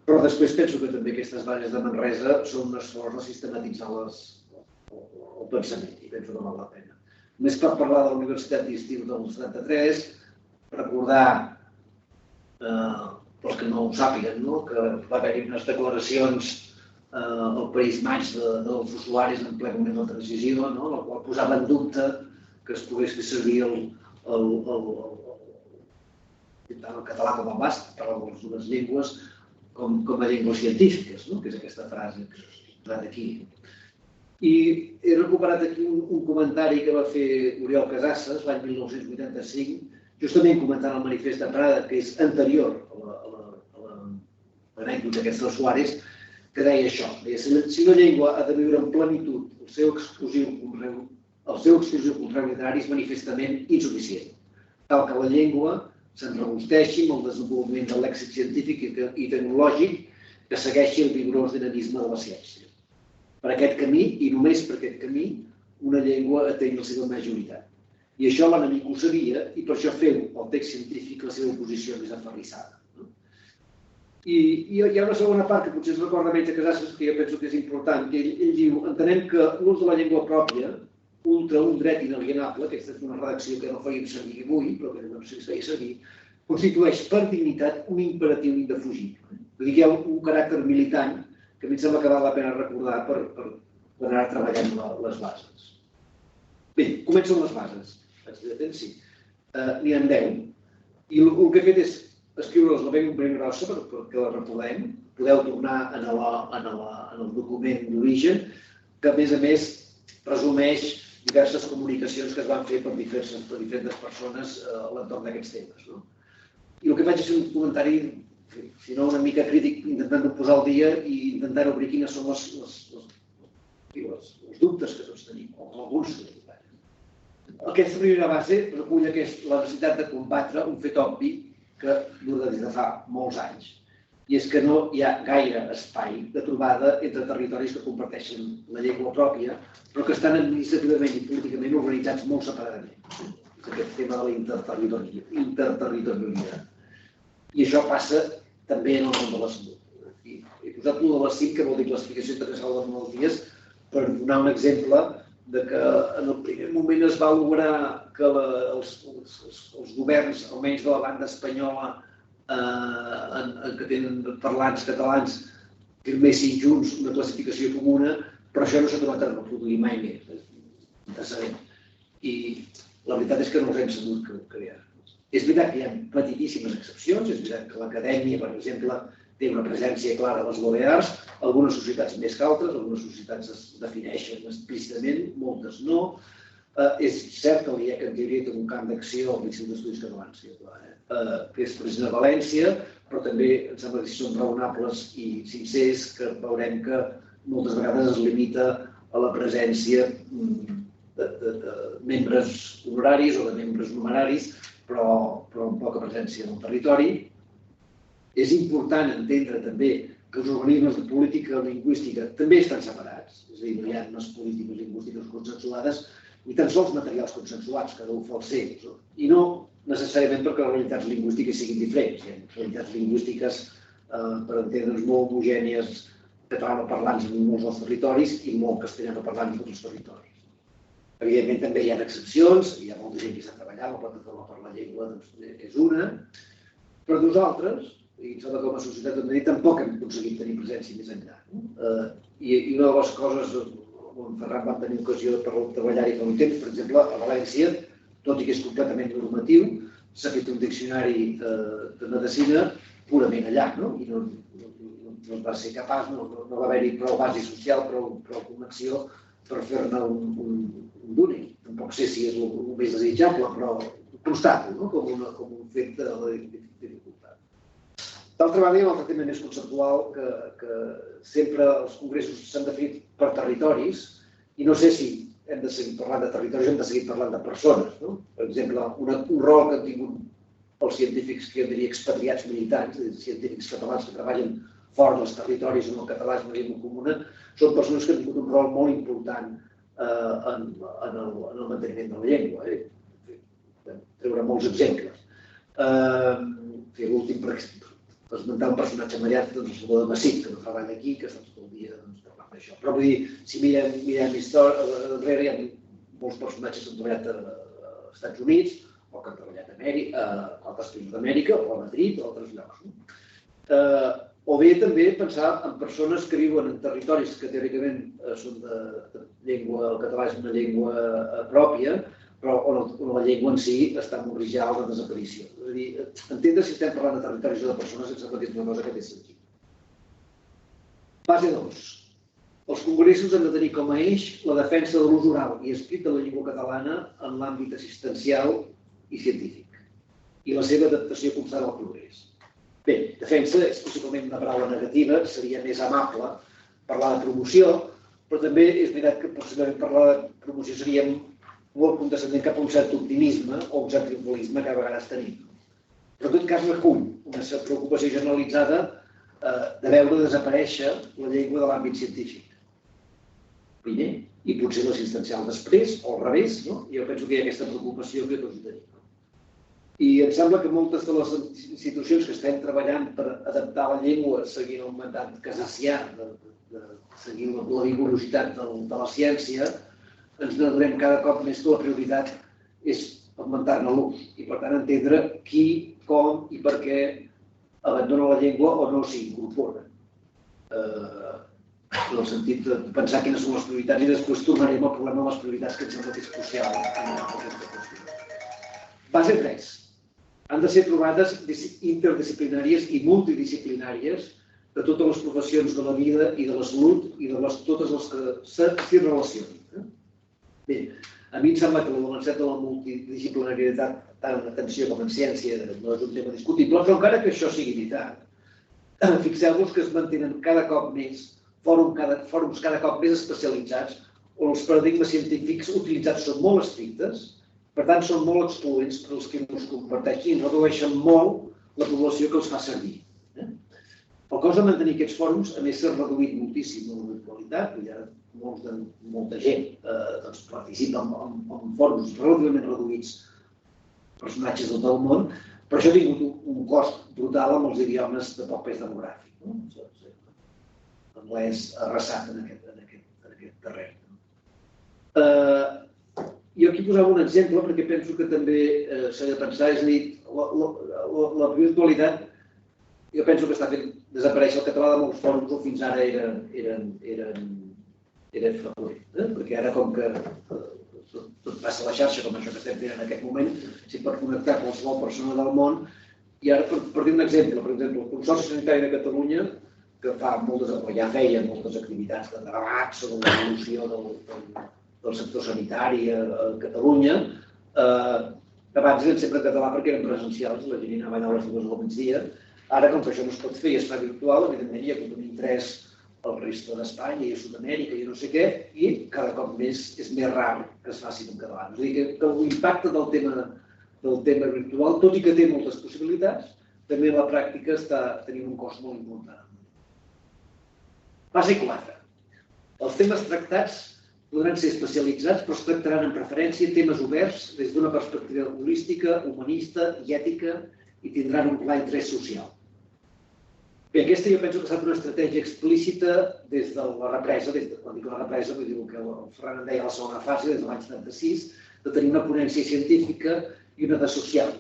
D: però després penso que també aquestes bases de Manresa són un esforç de sistematitzar el pensament, i penso que val la pena. Només per parlar de la Universitat d'Estiu del 73, recordar els que no ho sàpiguen, que va haver-hi unes declaracions al País Maig dels usuaris en ple moment de la transició, en la qual posava en dubte que es pogués fer servir el català com a base, parlar de les dues llengües, com a llengües científiques, que és aquesta frase que he posat aquí. I he recuperat aquí un comentari que va fer Oriol Casasses l'any 1985, justament comentant el manifest de Prada, que és anterior a l'anècdota d'aquests usuaris, que deia això. Si una llengua ha de viure en plenitud el seu exclusiu contreu literari és manifestament insuficient, tal que la llengua se'n robusteixi amb el desenvolupament de lèxic científic i tecnològic que segueixi el vigorós dinamisme de la ciència. Per aquest camí, i només per aquest camí, una llengua ateny la seva majoritat. I això l'enemic ho sabia i per això feu el text científic la seva posició més aferrissada. I hi ha una segona part que potser es recorda menys a Casasses, que jo penso que és important, que ell diu: entenem que l'ús de la llengua pròpia, ultra un dret inalienable, aquesta és una redacció que no faríem servir avui, però que no sé si feia servir, constitueix per dignitat un imperatiu indefugible. Vull dir que hi ha un caràcter militant que a mi em sembla que val la pena recordar per anar treballant les bases. Bé, comencen les bases. Sí. N'hi ha 10. I el que he fet és escriure-les la ben grossa perquè la recordem. Podeu tornar en el document d'origen, que a més resumeix diverses comunicacions que es van fer per diferents persones a l'entorn d'aquests temes. I el que faig és un comentari, si no una mica crític, intentant posar al dia i intentant obrir quines són els dubtes que tots tenim, o alguns tenim. Aquesta primera base recull la necessitat de combatre un fet obvi que dura des de fa molts anys, i és que no hi ha gaire espai de trobada entre territoris que comparteixen la llengua pròpia, però que estan administrativament i políticament organitzats molt separadament. És aquest tema de la interterritorialitat. I això passa també en el món de la salut. He posat l'1 de les 5, que vol dir classificació internacional de malalties, per donar un exemple de que en el primer moment es va lograr que els governs, almenys de la banda espanyola, que tenen parlants catalans, firmessin junts una classificació comuna, però això no s'ha tornat a reproduir mai més. I la veritat és que no els hem sabut crear. És veritat que hi ha petitíssimes excepcions, és veritat que l'acadèmia, per exemple, té una presència clara a les Balears, algunes societats més que altres, algunes societats es defineixen explícitament, moltes no. És cert que l'IEC en teoria té un camp d'acció al l'Institut d'Estudis Catalans, que és present a València, però també em sembla que si som raonables i sincers que veurem que moltes vegades es limita a la presència de membres honoraris o de membres numeraris, però amb poca presència en el territori. És important entendre també que els organismes de política lingüística també estan separats, és a dir, no hi ha unes polítiques lingüístiques consensuades ni tan sols materials consensuats, cada un fa el seu, i no necessàriament perquè les realitats lingüístiques siguin diferents. Hi ha realitats lingüístiques, per entendre'ns, molt homogènies, catalanoparlants en molts dels territoris i molt castellanoparlants en tots els territoris. Evidentment també hi ha excepcions, hi ha molta gent que està treballant, la plataforma per la llengua és una, però nosaltres, i em sembla que com a societat tampoc hem aconseguit tenir presència més enllà. I una de les coses on Ferran vam tenir ocasió per treballar-hi fa un temps, per exemple, a València, tot i que és completament normatiu, s'ha fet un diccionari de medicina purament allà, i no es va ser capaç, no va haver-hi prou base social, prou connexió per fer-ne un d'únic. Tampoc sé si és el més desitjable, però constato com un fet de dificultat. D'altra banda, hi ha un altre tema més conceptual que sempre els congressos s'han definit per territoris i no sé si hem de seguir parlant de territoris o hem de seguir parlant de persones. Per exemple, un rol que han tingut els científics que jo diria expatriats militants, científics catalans que treballen fora dels territoris on el català és una llengua comuna, són persones que han tingut un rol molt important en el manteniment de la llengua. Treure molts exemples. L'últim, per esmentar un personatge immediat, el Salvador Massip, que no treballa aquí, que està tot el dia parlant d'això. Però vull dir, si mirem història, darrere hi ha molts personatges que han treballat als Estats Units, o que han treballat a altres països d'Amèrica, o a Madrid, o a altres llocs. O bé també pensar en persones que viuen en territoris que teòricament són de llengua, el català és una llengua pròpia, però on la llengua en si està en un risc de desaparició. És a dir, entendre si estem parlant de territoris o de persones em sembla que és una cosa que té sentit. Base 2. Els congressos han de tenir com a eix la defensa de l'ús oral i escrit de la llengua catalana en l'àmbit assistencial i científic i la seva adaptació constant al progrés. Bé, defensa és possiblement una paraula negativa, seria més amable parlar de promoció, però també és veritat que possiblement parlar de promoció seria molt condescendent cap a un cert optimisme o un cert triomfalisme que a vegades tenim. Però en tot cas recull una preocupació generalitzada de veure desaparèixer la llengua de l'àmbit científic. Primer, i potser l'assistencial després, o al revés, jo penso que hi ha aquesta preocupació que tots tenim. I em sembla que moltes de les institucions que estem treballant per adaptar la llengua seguint el mandat casacià, seguint la rigorositat de la ciència, ens n'adonem cada cop més que la prioritat és augmentar-ne l'ús i, per tant, entendre qui, com i per què abandona la llengua o no s'hi incorpora. En el sentit de pensar quines són les prioritats i després tornarem al problema de les prioritats que ens sembla que és crucial en aquesta qüestió. Base 3. Han de ser trobades interdisciplinàries i multidisciplinàries de totes les professions de la vida i de la salut i de totes les que s'hi relacionen. Bé, a mi em sembla que l'avançat de la multidisciplinarietat, tant en atenció com en ciència, no és un tema discutible, però encara que això sigui veritat, fixeu-vos que es mantenen cada cop més fòrums cada cop més especialitzats on els paradigmes científics utilitzats són molt estrictes, per tant són molt excloents per als que els comparteixin i redueixen molt la població que els fa servir. El cost de mantenir aquests fòrums, a més, s'ha reduït moltíssim en la virtualitat, i ara molta gent participa en fòrums relativament reduïts, personatges de tot el món, però això ha tingut un cost brutal amb els idiomes de poc pes demogràfic. L'anglès arrasat en aquest terreny. Jo aquí posava un exemple perquè penso que també s'ha de pensar, és a dir, la virtualitat jo penso que està fent desaparèixer el català de molts fòrums o fins ara eren freqüents, perquè ara com que tot passa a la xarxa, com això que estem fent en aquest moment, s'hi pot connectar qualsevol persona del món, i ara, per dir un exemple, per exemple, el Consorci Sanitari de Catalunya, que ja feia moltes activitats de debat sobre l'evolució del sector sanitari a Catalunya. Abans eren sempre en català perquè eren presencials, la gent anava a les dues del migdia. Ara, com que això no es pot fer i es fa virtual, evidentment hi ha hagut un interès al resta d'Espanya i a Sud-amèrica i no sé què, i cada cop més és més rar que es faci en català. És a dir, que l'impacte del tema virtual, tot i que té moltes possibilitats, també en la pràctica està tenint un cost molt important. Base 4. Els temes tractats podran ser especialitzats, però es tractaran en preferència temes oberts des d'una perspectiva holística, humanista i ètica i tindran un clar interès social. Bé, aquesta jo penso que ha estat una estratègia explícita des de la represa, quan dic la represa vull dir que el Ferran en deia la segona fase, des de l'any 76, de tenir una ponència científica i una de social.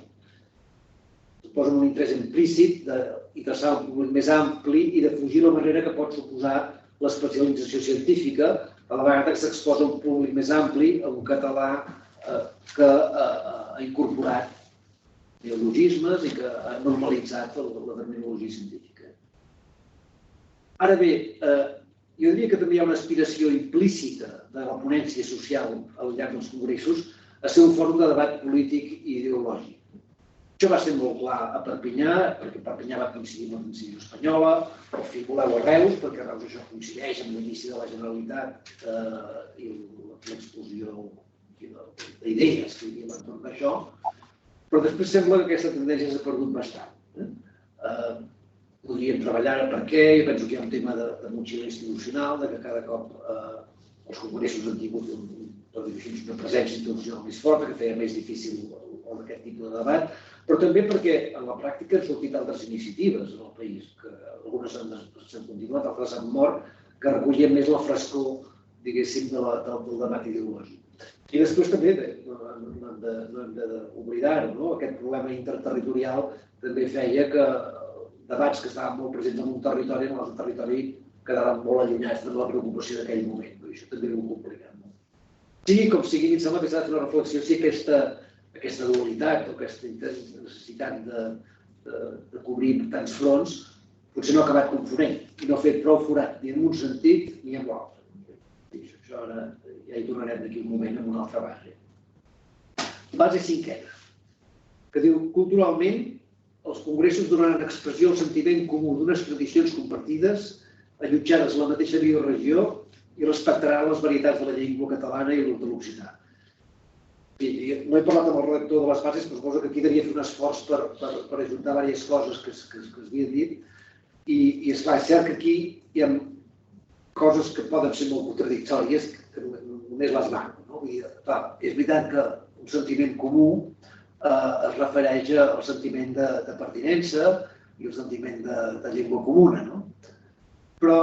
D: Suposen un interès implícit i traçar un públic més ampli i de fugir la manera que pot suposar l'especialització científica, a la vegada que s'exposa un públic més ampli a un català que ha incorporat neologismes i que ha normalitzat la terminologia científica. Ara bé, jo diria que també hi ha una aspiració implícita de la ponència social al llarg dels congressos a ser un fòrum de debat polític i ideològic. Això va ser molt clar a Perpinyà, perquè Perpinyà va coincidir amb la Transició Espanyola, o Figoleu a Reus, perquè a Reus això coincideix amb l'inici de la Generalitat i l'explosió d'idees que hi havia a l'entorn d'això, però després sembla que aquesta tendència s'ha perdut bastant. Podríem treballar per què, jo penso que hi ha un tema de motxilla institucional, que cada cop els congressos han tingut una presència institucional més forta, que feia més difícil aquest tipus de debat, però també perquè en la pràctica han sortit altres iniciatives en el país, que algunes s'han continuat, altres han mort, que recollien més la frescor, diguéssim, del debat ideològic. I després també, no hem d'oblidar-ho, aquest problema interterritorial també feia que debats que estaven molt presents en un territori, en l'altre territori quedaven molt allunyats de la preocupació d'aquell moment. Això també era un complicat. Sí, com sigui, em sembla que s'ha de fer una reflexió si aquesta dualitat o aquesta necessitat de cobrir tants fronts potser no ha acabat confonent i no ha fet prou forat ni en un sentit ni en l'altre. Això ara ja hi tornarem d'aquí un moment amb una altra base. Base 5ena, que diu, culturalment, els congressos donaran expressió al sentiment comú d'unes tradicions compartides, allotjades en la mateixa bioregió i respectaran les varietats de la llengua catalana i l'occità. No he parlat amb el redactor de les bases, però suposo que aquí devia fer un esforç per ajuntar diverses coses que es havien dit. I esclar, és cert que aquí hi ha coses que poden ser molt contradictòries, que només les manco. És veritat que un sentiment comú es refereix al sentiment de pertinença i el sentiment de llengua comuna. Però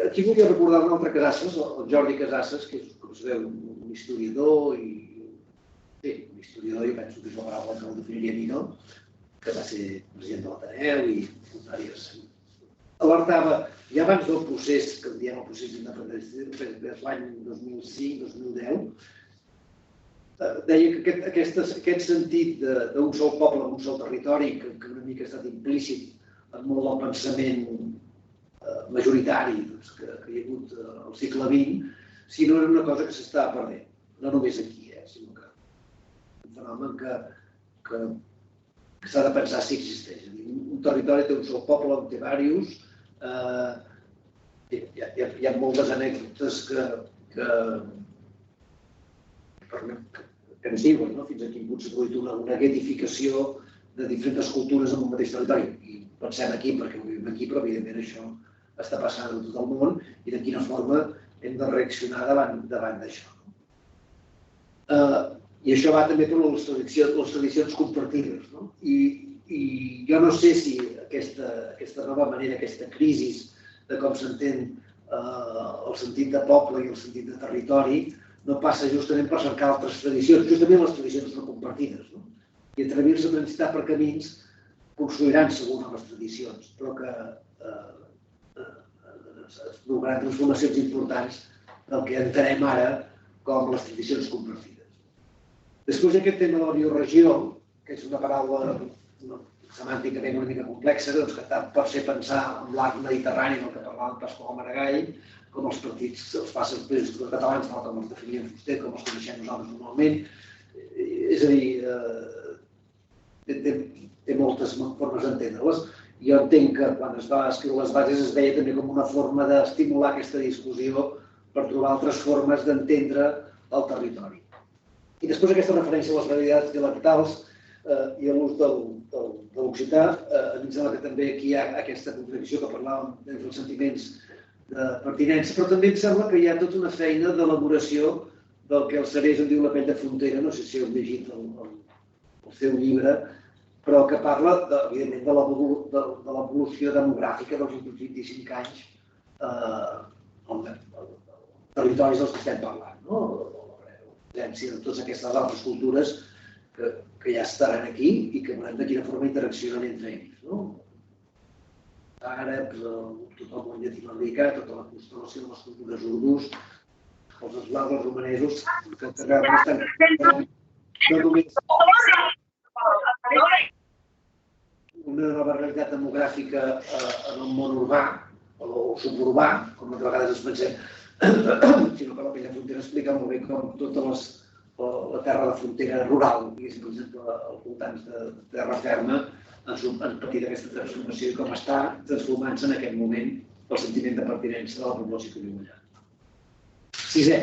D: aquí volia recordar un altre Casasses, el Jordi Casasses, que és, com sabeu, un historiador i penso que és la paraula que el definiria millor, que va ser president de l'Ateneu i funcionàries. Alertava, ja abans del procés, que en diem el procés d'independència, des l'any 2005-2010, deia que aquest sentit d'un sol poble, d'un sol territori, que una mica ha estat implícit en molt del pensament majoritari que hi ha hagut al segle XX, si no era una cosa que s'estava perdent. No només aquí, sinó que un fenomen que s'ha de pensar si existeix. Un territori té un sol poble, en té diversos. Hi ha moltes anècdotes que ens diuen fins a quin punt s'ha produït una guetificació de diferents cultures en un mateix territori. I pensem aquí, perquè ho vivim aquí, però evidentment això està passant en tot el món i de quina forma hem de reaccionar davant d'això. I això va també per les tradicions compartides. I jo no sé si aquesta nova manera, aquesta crisi de com s'entén el sentit de poble i el sentit de territori no passa justament per cercar altres tradicions, justament les tradicions no compartides. I atrevir-se a transitar per camins construiran segur les tradicions, però que es provocaran transformacions importants del que entenem ara com les tradicions compartides. Després d'aquest tema de la bioregió, que és una paraula semànticament una mica complexa, que pot ser pensar en l'arc mediterrani, en el que parlava Pasqual Maragall, com els partits, els països catalans, com els definien vostè, com els coneixem nosaltres normalment. És a dir, té moltes formes d'entendre-les. Jo entenc que quan es va escriure les bases es veia també com una forma d'estimular aquesta discussió per trobar altres formes d'entendre el territori. I després aquesta referència a les varietats dialectals i a l'ús de l'occità, a mi em sembla que també aquí hi ha aquesta contradicció que parlàvem entre els sentiments de pertinença, però també em sembla que hi ha tota una feina d'elaboració del que el Serés en diu La pell de frontera, no sé si heu llegit el seu llibre, però que parla, evidentment, de l'evolució demogràfica dels últims 25 anys als territoris dels que estem parlant, la presència de totes aquestes altres cultures que ja estaran aquí i que veurem de quina forma interaccionen entre ells. Àrabs, tot el món llatinoamericà, tota la constel·lació de les cultures urdús, els eslaus, els romanesos, que realment estan no només una nova realitat demogràfica en el món urbà o suburbà, com de vegades es pensem, sinó que La pell de frontera explica molt bé com tota la terra de frontera rural, per exemple, als voltants de terra ferma, han patit aquesta transformació i com està transformant-se en aquest moment el sentiment de pertinença de la població que viu allà. Sisè,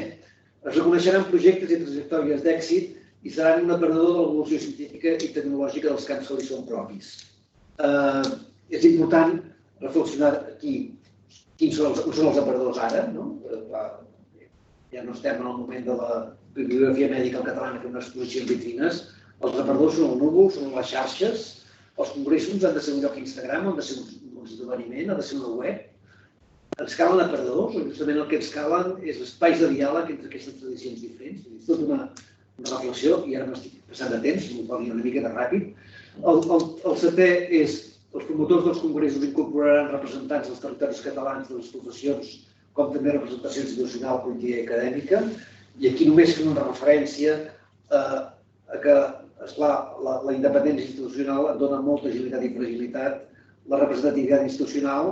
D: es reconeixeran projectes i trajectòries d'èxit i seran un aparador de l'evolució científica i tecnològica dels camps que li són propis. És important reflexionar aquí quins són els aparadors ara. Ja no estem en el moment de la bibliografia mèdica catalana que una exposició en vitrines. Els aparadors són el núvol, són les xarxes. Els congressos han de ser un lloc Instagram, han de ser un esdeveniment, ha de ser una web. Ens calen aparadors, o justament el que ens calen és espais de diàleg entre aquestes tradicions diferents. És tota una reflexió, i ara m'estic passant de temps, m'ho pot dir una mica de ràpid. El setè és els promotors dels congressos incorporaran representants dels territoris catalans de les professions, com també representació institucional, política i acadèmica. I aquí només fem una referència a que, esclar, la independència institucional et dona molta agilitat i fragilitat. La representativitat institucional,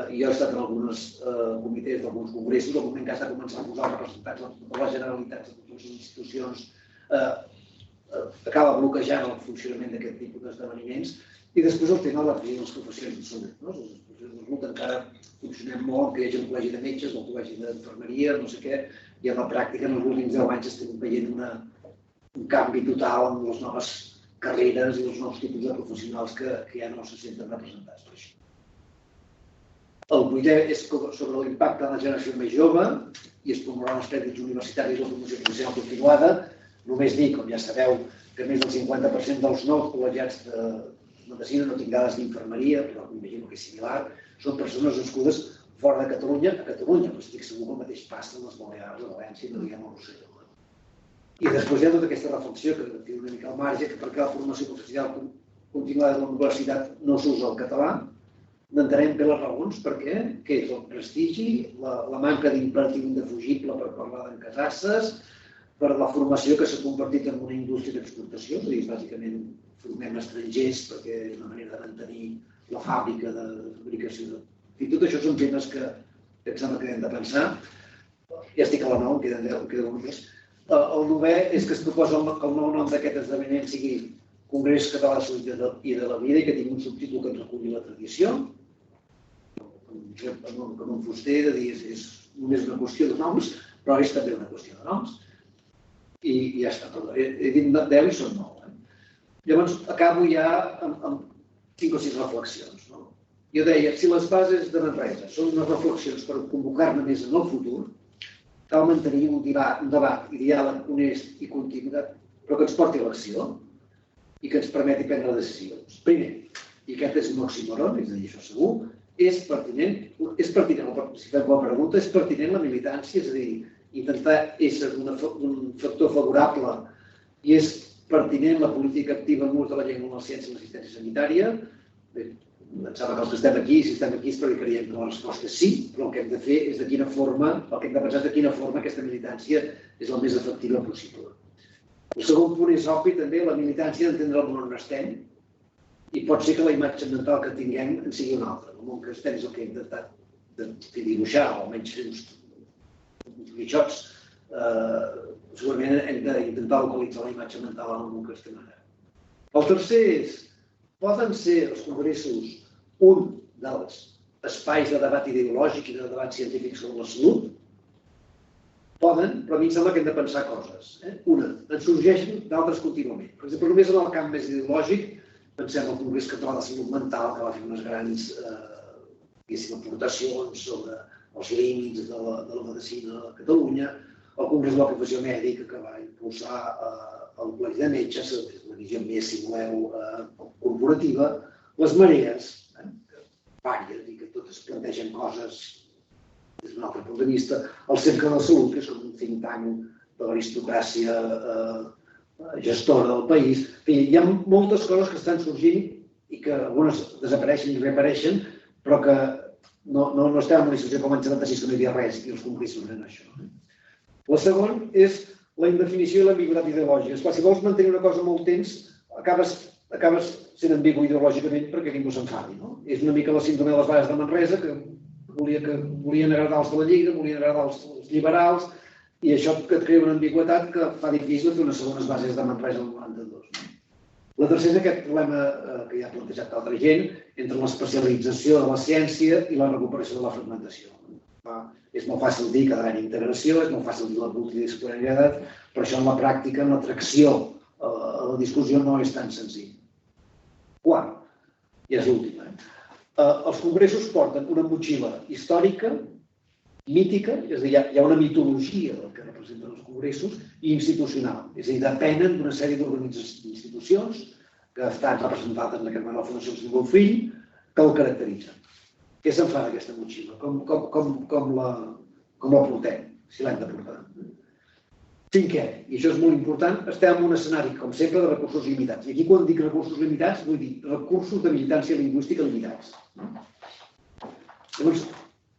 D: i jo he estat en alguns comitès d'alguns congressos, al moment que has de començar a posar representants de les generalitats de totes les institucions, acaba bloquejant el funcionament d'aquest tipus d'esdeveniments. I després el tema de la crisi de les professions de salut. Les professions de salut encara funcionem molt, que hi hagi un col·legi de metges, el col·legi d'infermeria, no sé què, i en la pràctica en els últims 10 anys estem veient un canvi total en les noves carreres i els nous tipus de professionals que ja no se senten representats per això. El vuitè és sobre l'impacte de la generació més jove i es promoran els crèdits universitaris i la formació professional continuada. Només dir, com ja sabeu, que més del 50% dels nous col·legiats de medicina, no tinc dades d'infermeria, però m'imagino que és similar, són persones nascudes fora de Catalunya, a Catalunya, però estic segur que el mateix passa en les Balears, a València, no diguem a Rosselló. I després hi ha tota aquesta reflexió, que té una mica al marge, que perquè la formació professional continuada de la universitat no s'usa el català, n'entenem bé les raons, per què? Què és el prestigi, la manca d'imperatiu indefugible per parlar d'encasasses, per la formació que s'ha convertit en una indústria d'exportació, és a dir, bàsicament formem estrangers perquè és una manera de mantenir la fàbrica de fabricació. I tot això són temes que em sembla que hem de pensar. Ja estic a la 9, em queda un més. El 9è és que es proposa que el nou nom d'aquest esdeveniment sigui Congrés Català de Salut i de la Vida i que tingui un subtítol que ens reculli la tradició. Com un fuster de dir és només una qüestió de noms, però és també una qüestió de noms. I ja està. He dit 10 i són 9. Llavors, acabo ja amb 5 o 6 reflexions. Jo deia, si les bases de Manresa són unes reflexions per convocar-ne més en el futur, cal mantenir un debat i diàleg honest i continuat, però que ens porti a l'acció i que ens permeti prendre decisions. Primer, i aquest és un oxímoron, és a dir, això segur, és pertinent, si fem la pregunta, és pertinent la militància, és a dir, intentar ésser un factor favorable i és pertinent la política activa en l'ús de la llengua en la ciència i l'assistència sanitària. Bé, em sembla que els que estem aquí, si estem aquí és perquè creiem que la resposta és sí, però el que hem de fer és de quina forma, el que hem de pensar és de quina forma aquesta militància és el més efectiva possible. El segon punt és obvi també la militància d'entendre el món on estem i pot ser que la imatge mental que tinguem en sigui una altra. El món que estem és el que hem intentat dibuixar, o almenys fer uns mitjots. Segurament hem d'intentar localitzar la imatge mental en el món que estem ara. El tercer és, poden ser els congressos un dels espais de debat ideològic i de debat científic sobre la salut? Poden, però a mi em sembla que hem de pensar coses. Una, en sorgeixen d'altres contínuament. Per exemple, només en el camp més ideològic, pensem al Congrés Català de Salut Mental, que va fer unes grans aportacions sobre els límits de la medicina a Catalunya, el Congrés de la Professió Mèdica, que va impulsar el Col·legi de Metges, una visió més, si voleu, corporativa, les marees, vàries, i que totes plantegen coses des d'un altre punt de vista, el Cercle de Salut, que és com un think tank de l'aristocràcia gestora del país. Hi ha moltes coses que estan sorgint i que algunes desapareixen i reapareixen, però que no estem en una situació com l'any 76, que no hi havia res, i els congressos eren això. La segona és la indefinició i l'ambigüitat ideològica. Esclar, si vols mantenir una cosa molt temps, acabes sent ambigu ideològicament perquè ningú s'enfadi. És una mica la síndrome de les bases de Manresa, que volien agradar els de la Lliga, volien agradar els liberals, i això que et crea una ambigüitat que fa difícil fer unes segones bases de Manresa el 92. La tercera és aquest problema que ja ha plantejat altra gent entre l'especialització de la ciència i la recuperació de la fragmentació. És molt fàcil dir que ha d'haver integració, és molt fàcil dir la multidisciplinaritat, però això en la pràctica, en la tracció a la discussió no és tan senzill. Quart, i és l'última, els congressos porten una motxilla històrica, mítica, és a dir, hi ha una mitologia del que representen els congressos, i institucional, és a dir, depenen d'una sèrie d'institucions que estan representades en aquest moment a la Fundació Agustí Bofill, que el caracteritzen. Què se'n fa d'aquesta motxilla? Com la portem, si l'hem de portar? Cinquè, i això és molt important, estem en un escenari, com sempre, de recursos limitats. I aquí, quan dic recursos limitats, vull dir recursos de militància lingüística limitats. Llavors,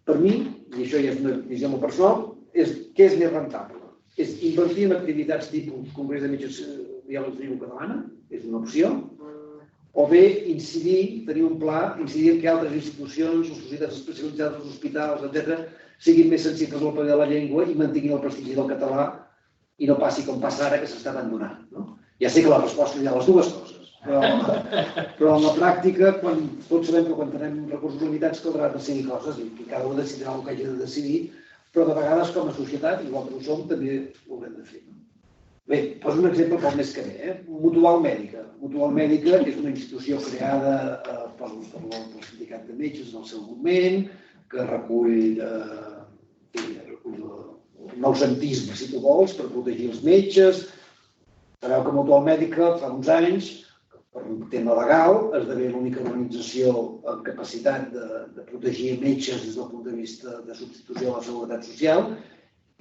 D: per mi, i això ja és una visió molt personal, què és més rentable? És invertir en activitats tipus Congrés de Metges Biòlegs de Llengua Catalana, és una opció, o bé incidir, tenir un pla, incidir en que altres institucions, les societats especialitzades, els hospitals, etc., siguin més sensibles al paper de la llengua i mantinguin el prestigi del català i no passi com passa ara, que s'està abandonant. Ja sé que la resposta hi ha les dues coses, però en la pràctica, tots sabem que quan tenim recursos limitats caldrà decidir coses i cada un decidirà el que hagi de decidir, però de vegades com a societat, igual que ho som, també ho haurem de fer. Bé, poso un exemple pel mes que ve. Mutual Mèdica. Mutual Mèdica és una institució creada pel Sindicat de Metges en el seu moment, que recull el noucentisme, si tu vols, per protegir els metges.
E: Sabeu que Mutual Mèdica fa uns anys, per un tema legal, esdevé l'única organització amb capacitat de protegir metges des del punt de vista de substitució de la Seguretat Social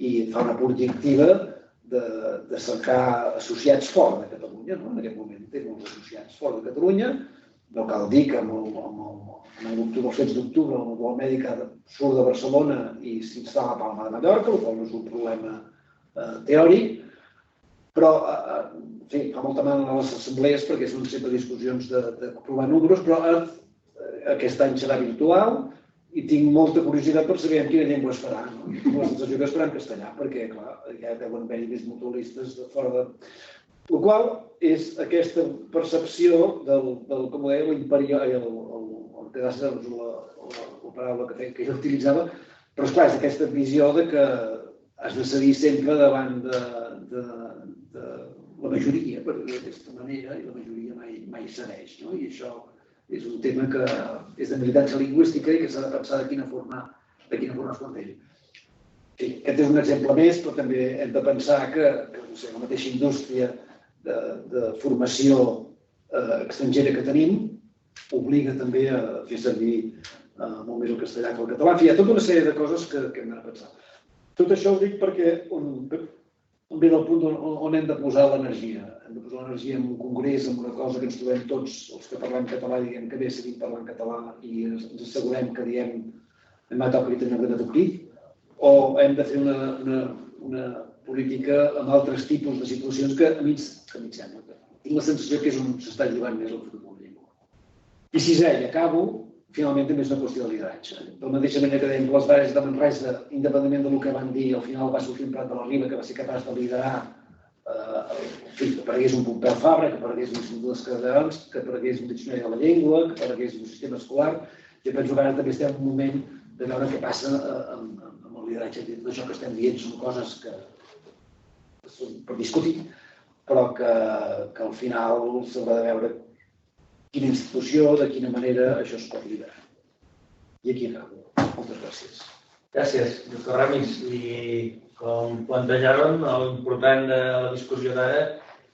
E: i fa una política activa de cercar associats fora de Catalunya. En aquest moment té molts associats fora de Catalunya. No cal dir que amb els fets d'octubre la Mutual Mèdica surt de Barcelona i s'instal·la a Palma de Mallorca, el qual no és un problema teòric, però fa molta mal a les assemblees perquè són sempre discussions de provar números, però aquest any serà virtual i tinc molta curiositat per saber en quina llengua es farà. Tinc la sensació que es farà en castellà, perquè, clar, ja deuen haver-hi més mutualistes de fora de... El qual és aquesta percepció del, com ho deia, l'imperial, el pedaç de la paraula que jo utilitzava, però esclar, és aquesta visió de que has de cedir sempre davant de la majoria, per dir-ho d'aquesta manera, i la majoria mai cedeix, no? I això és un tema que és de militància lingüística i que s'ha de pensar de quina forma es planteja. Aquest és un exemple més, però també hem de pensar que la mateixa indústria de formació estrangera que tenim obliga també a fer servir molt més el castellà que el català. En fi, hi ha tota una sèrie de coses que hem de pensar. Tot això ho dic perquè ve del punt on hem de posar l'energia. Hem de posar l'energia en un congrés, en una cosa que ens trobem tots, els que parlem català, diguem que bé seguim parlant català i ens assegurem que diem demà toca i tenim de tocar, o hem de fer una política amb altres tipus de situacions que a mi sembla que tinc la sensació que és on s'està jugant més el futur de la llengua. I sisè, i acabo, finalment també és una qüestió de lideratge. De la mateixa manera que dèiem que les bares de Manresa, independentment del que van dir, al final va sortir un Prat de la Riba que va ser capaç de liderar que aparegués un Pompeu Fabra, que aparegués un Institut dels Catalans, que aparegués un diccionari de la llengua, que aparegués un sistema escolar. Jo penso que ara també estem en un moment de veure què passa amb el lideratge. Això que estem dient són coses que són per discutir, però que al final s'haurà de veure quina institució, de quina manera això es pot liderar. I aquí acabo. Moltes gràcies.
C: Gràcies, doctor Ramis. I com plantejàvem, l'important de la discussió d'ara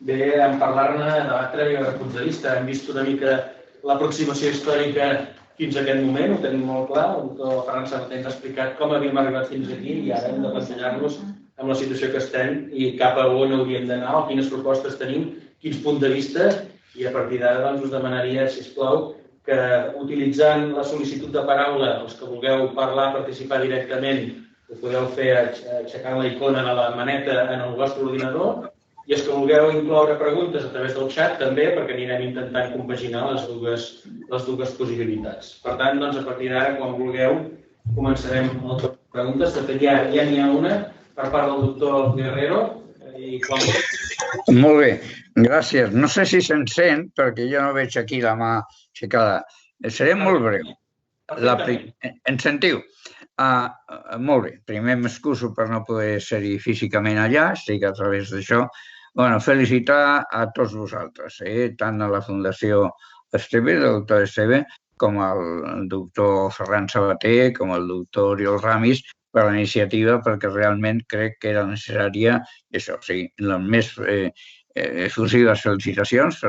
C: ve en parlar-ne, debatre i veure punts de vista. Hem vist una mica l'aproximació històrica fins a aquest moment, ho tenim molt clar. El doctor Ferran Sabater ens ha explicat com havíem arribat fins aquí i ara hem de plantejar-nos amb la situació que estem i cap a on hauríem d'anar, o quines propostes tenim, quins punts de vista. I a partir d'ara us demanaria, sisplau, que utilitzant la sol·licitud de paraula, els que vulgueu parlar, participar directament, ho podeu fer aixecant la icona de la maneta en el vostre ordinador, i els que vulgueu incloure preguntes a través del xat també, perquè anirem intentant compaginar les dues possibilitats. Per tant, a partir d'ara, quan vulgueu, començarem amb les preguntes. De fet, ja n'hi ha una per part del doctor Guerrero.
F: Molt bé, gràcies. No sé si se'n sent, perquè jo no veig aquí la mà aixecada. Seré molt breu. Ens sentiu? Molt bé. Primer m'excuso per no poder ser-hi físicament allà, estic a través d'això. Felicitar a tots vosaltres, tant a la Fundació Esteve, el doctor Esteve, com al doctor Ferran Sabater, com al doctor Oriol Ramis, per la iniciativa, perquè realment crec que era necessària, això, o sigui, les més efusives felicitacions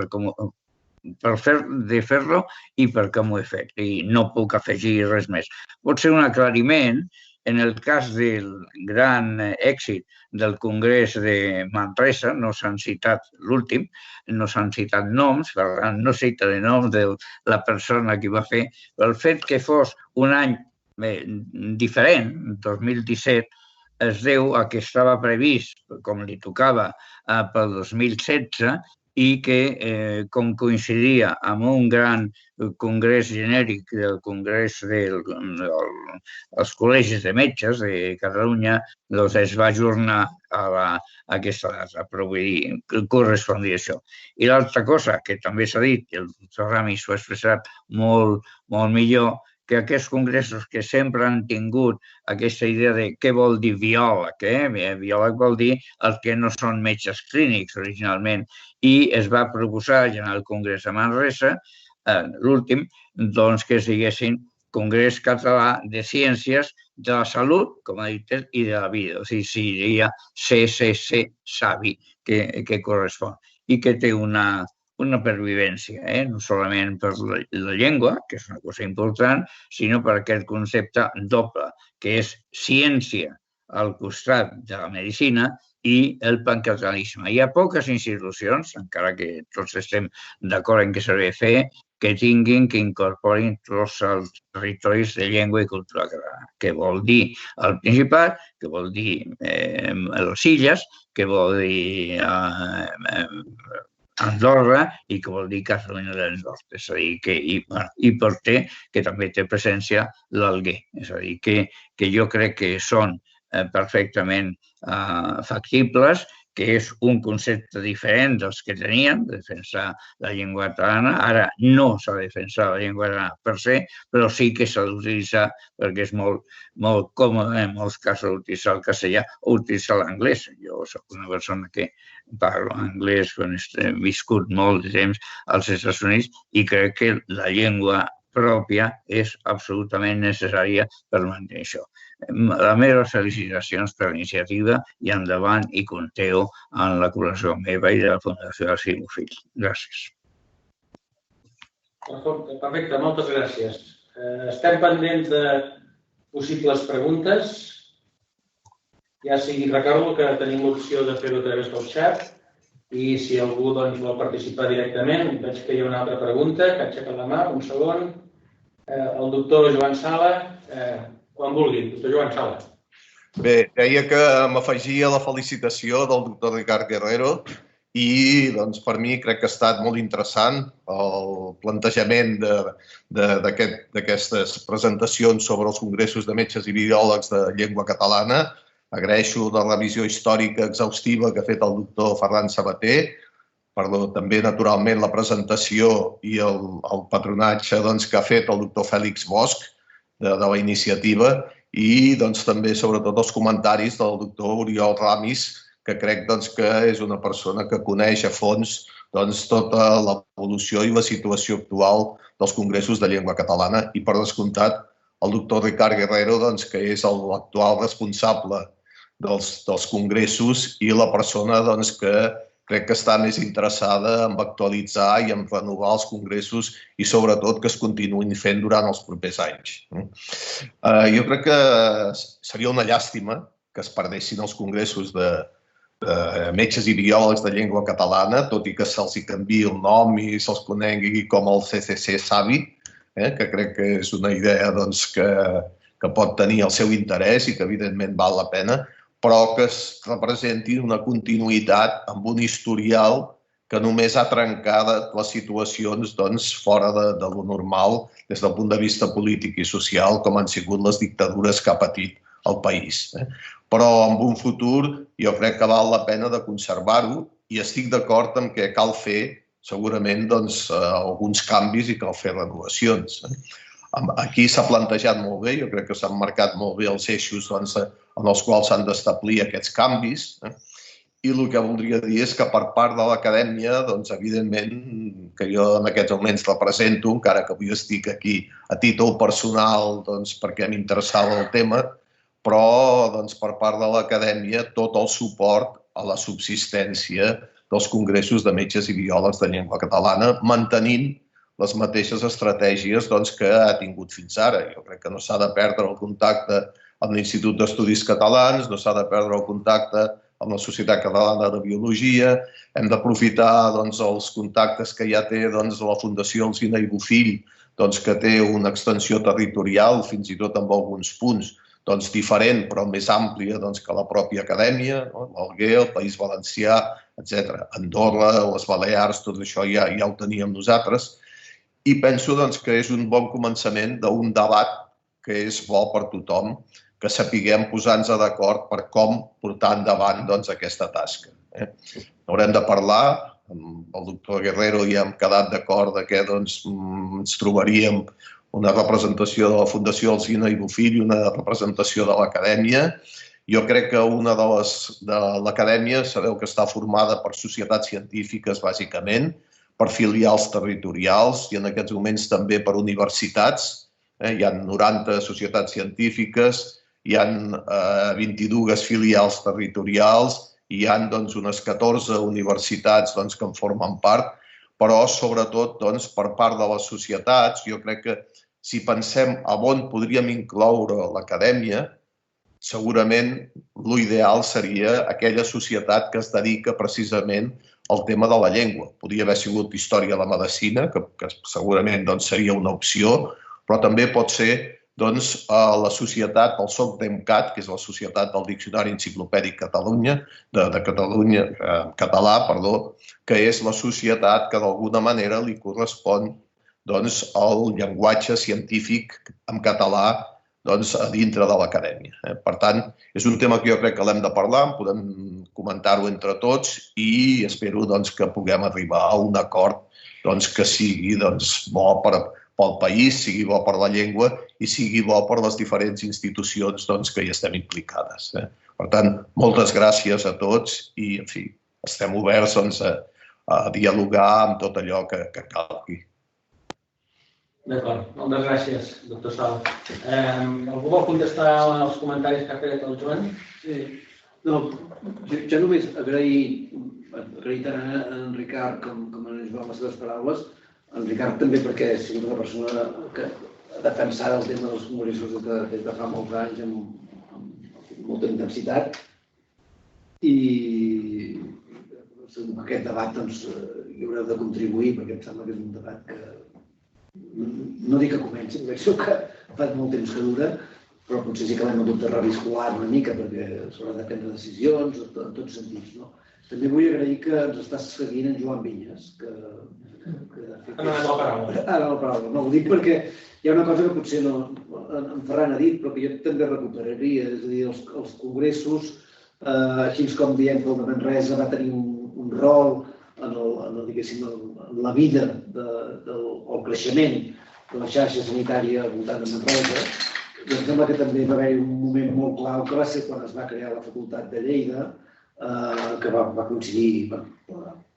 F: per fer-lo i perquè m'ho he fet. I no puc afegir res més. Pot ser un aclariment, en el cas del gran èxit del Congrés de Manresa, no s'han citat l'últim, no s'han citat noms, per tant, no citaré noms de la persona que va fer, però el fet que fos un any diferent, 2017, es deu a que estava previst, com li tocava, pel 2016 i que, com coincidia amb un gran congrés genèric del Congrés dels Col·legis de Metges de Catalunya, doncs es va ajornar a aquesta data, però vull dir, correspondia a això. I l'altra cosa que també s'ha dit, i el doctor Ramis ho ha expressat molt millor, que aquests congressos que sempre han tingut aquesta idea de què vol dir biòleg, biòleg vol dir els que no són metges clínics originalment, i es va proposar ja en el Congrés de Manresa, l'últim, doncs que es diguessin Congrés Català de Ciències de la Salut, com ha dit, i de la Vida. O sigui, seria CCC, SAVI, que correspon. i que té una pervivència, no solament per la llengua, que és una cosa important, sinó per aquest concepte doble, que és ciència al costat de la medicina i el pancatalisme. Hi ha poques institucions, encara que tots estem d'acord en què s'ha de fer, que incorporin tots els territoris de llengua i cultura catalana, que vol dir el Principat, que vol dir les Illes, que vol dir Andorra i que vol dir Catalunya del Nord. És a dir, i Porter, que també té presència l'Alguer. És a dir, que jo crec que són perfectament factibles, que és un concepte diferent dels que teníem, de defensar la llengua catalana. Ara no s'ha de defensar la llengua catalana per se, però sí que s'ha d'utilitzar perquè és molt còmode en molts casos utilitzar el castellà o utilitzar l'anglès. Jo soc una persona que parlo anglès, he viscut molt de temps als Estats Units i crec que la llengua pròpia és absolutament necessària per mantenir això. Les meves felicitacions per l'iniciativa i endavant i compteu en la col·laboració meva i de la Fundació Arxiu Bofill. Gràcies.
C: Perfecte, moltes gràcies. Estem pendents de possibles preguntes. Ja sigui, recordo que tenim l'opció de fer-ho a través del xat i si algú vol participar directament, veig que hi ha una altra pregunta, que ha aixecat la mà, un segon. El doctor Joan Sala, quan vulgui, doctor Joan Sala.
G: Bé, deia que m'afegia la felicitació del doctor Ricard Guerrero i per mi crec que ha estat molt interessant el plantejament d'aquestes presentacions sobre els congressos de metges i biòlegs de llengua catalana. Agraeixo la revisió històrica exhaustiva que ha fet el doctor Ferran Sabater, també, naturalment, la presentació i el patronatge que ha fet el doctor Fèlix Bosch de la iniciativa i també, sobretot, els comentaris del doctor Oriol Ramis, que crec que és una persona que coneix a fons tota l'evolució i la situació actual dels congressos de llengua catalana i, per descomptat, el doctor Ricard Guerrero, que és l'actual responsable dels congressos i la persona que crec que està més interessada en actualitzar i en renovar els congressos i, sobretot, que es continuïn fent durant els propers anys. Jo crec que seria una llàstima que es perdessin els congressos de metges i biòlegs de llengua catalana, tot i que se'ls canviï el nom i se'ls conegui com el CCC Savi, que crec que és una idea que pot tenir el seu interès i que, evidentment, val la pena, però que es representi una continuïtat amb un historial que només ha trencat les situacions fora de lo normal des del punt de vista polític i social, com han sigut les dictadures que ha patit el país. Però en un futur jo crec que val la pena de conservar-ho i estic d'acord en que cal fer segurament alguns canvis i cal fer renovacions. Aquí s'ha plantejat molt bé, jo crec que s'han marcat molt bé els eixos en els quals s'han d'establir aquests canvis i el que voldria dir és que per part de l'acadèmia, evidentment, que jo en aquests moments represento, encara que avui estic aquí a títol personal perquè m'interessava el tema, però per part de l'acadèmia tot el suport a la subsistència dels congressos de metges i biòlegs de llengua catalana, mantenint les mateixes estratègies que ha tingut fins ara. Jo crec que no s'ha de perdre el contacte amb l'Institut d'Estudis Catalans, no s'ha de perdre el contacte amb la Societat Catalana de Biologia, hem d'aprofitar els contactes que ja té la Fundació Alsina i Bofill, que té una extensió territorial, fins i tot amb alguns punts diferent però més àmplia que la pròpia acadèmia, l'Alguer, el País Valencià, etc. Andorra, les Balears, tot això ja ho teníem nosaltres. I penso que és un bon començament d'un debat que és bo per tothom, que sapiguem posar-nos d'acord per com portar endavant aquesta tasca. Haurem de parlar, amb el doctor Guerrero ja hem quedat d'acord que ens trobaríem una representació de la Fundació Alsina i Bofill i una representació de l'acadèmia. Jo crec que una de l'acadèmia, sabeu que està formada per societats científiques, bàsicament, per filials territorials i en aquests moments també per universitats. Hi ha 90 societats científiques, hi ha 22 filials territorials, hi ha unes 14 universitats que en formen part, però sobretot per part de les societats, jo crec que si pensem a on podríem incloure l'acadèmia, segurament l'ideal seria aquella societat que es dedica precisament al tema de la llengua. Podria haver sigut història de la medicina, que segurament seria una opció, però també pot ser la societat del SOCDEMCAT, que és la Societat del Diccionari Enciclopèdic de Catalunya, català, que és la societat que d'alguna manera li correspon el llenguatge científic en català a dintre de l'acadèmia. Per tant, és un tema que jo crec que l'hem de parlar, podem comentar-ho entre tots i espero que puguem arribar a un acord que sigui bo pel país, sigui bo per la llengua i sigui bo per les diferents institucions que hi estem implicades. Per tant, moltes gràcies a tots i, en fi, estem oberts a dialogar amb tot allò que calgui.
C: D'acord, moltes gràcies, doctor Sala. Algú vol contestar als comentaris que ha fet el Joan?
D: Sí. No, jo només agrair tant a en Ricard com a les seves paraules. En Ricard també perquè ha sigut una persona que ha defensat el tema dels congressos des de fa molts anys amb molta intensitat i en aquest debat hi haureu de contribuir perquè em sembla que és un debat que no dic que comenci, perquè que fa molt temps que dura, però potser sí que l'hem hagut de reviscolar una mica perquè s'haurà de prendre decisions en tots sentits. També vull agrair que ens està seguint en Joan Vinyes, que
C: Ara la paraula.
D: Ara la paraula. No, ho dic perquè hi ha una cosa que potser en Ferran ha dit, però que jo també recuperaria, és a dir, els congressos, així com diem que el de Manresa va tenir un rol en la vida o el creixement de la xarxa sanitària al voltant de Manresa, i em sembla que també va haver un moment molt clau que va ser quan es va crear la Facultat de Lleida, que va coincidir,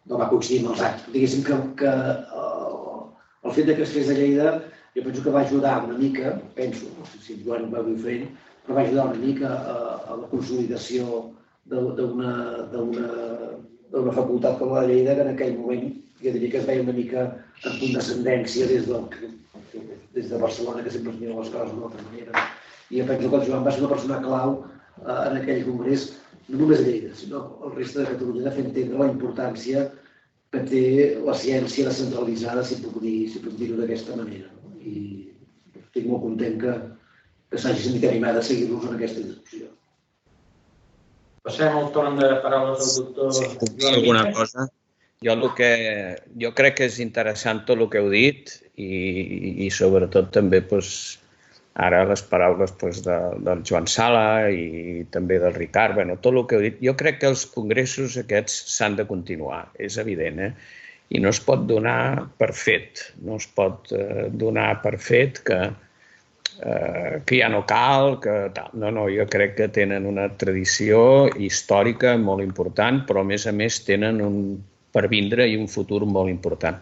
D: no va coincidir amb els anys. Diguéssim que el fet que es fes a Lleida jo penso que va ajudar una mica, penso, no sé si Joan va dir diferent, però va ajudar una mica a la consolidació d'una facultat com la de Lleida, que en aquell moment jo diria que es veia una mica en condescendència des de Barcelona, que sempre es miren les coses d'una altra manera. I jo penso que el Joan va ser una persona clau en aquell congrés, no només a Lleida, sinó al resta de Catalunya, de fer entendre la importància que té la ciència descentralitzada, si puc dir-ho d'aquesta manera. I estic molt content que s'hagi sentit animada a seguir-nos en aquesta discussió.
C: Passem al torn de paraules del doctor Joan
H: alguna cosa. Jo crec que és interessant tot el que heu dit i sobretot també ara les paraules del Joan Sala i també del Ricard, tot el que heu dit. Jo crec que els congressos aquests s'han de continuar, és evident, i no es pot donar per fet, no es pot donar per fet que ja no cal, que tal. No, jo crec que tenen una tradició històrica molt important, però a més tenen un pervindre i un futur molt important.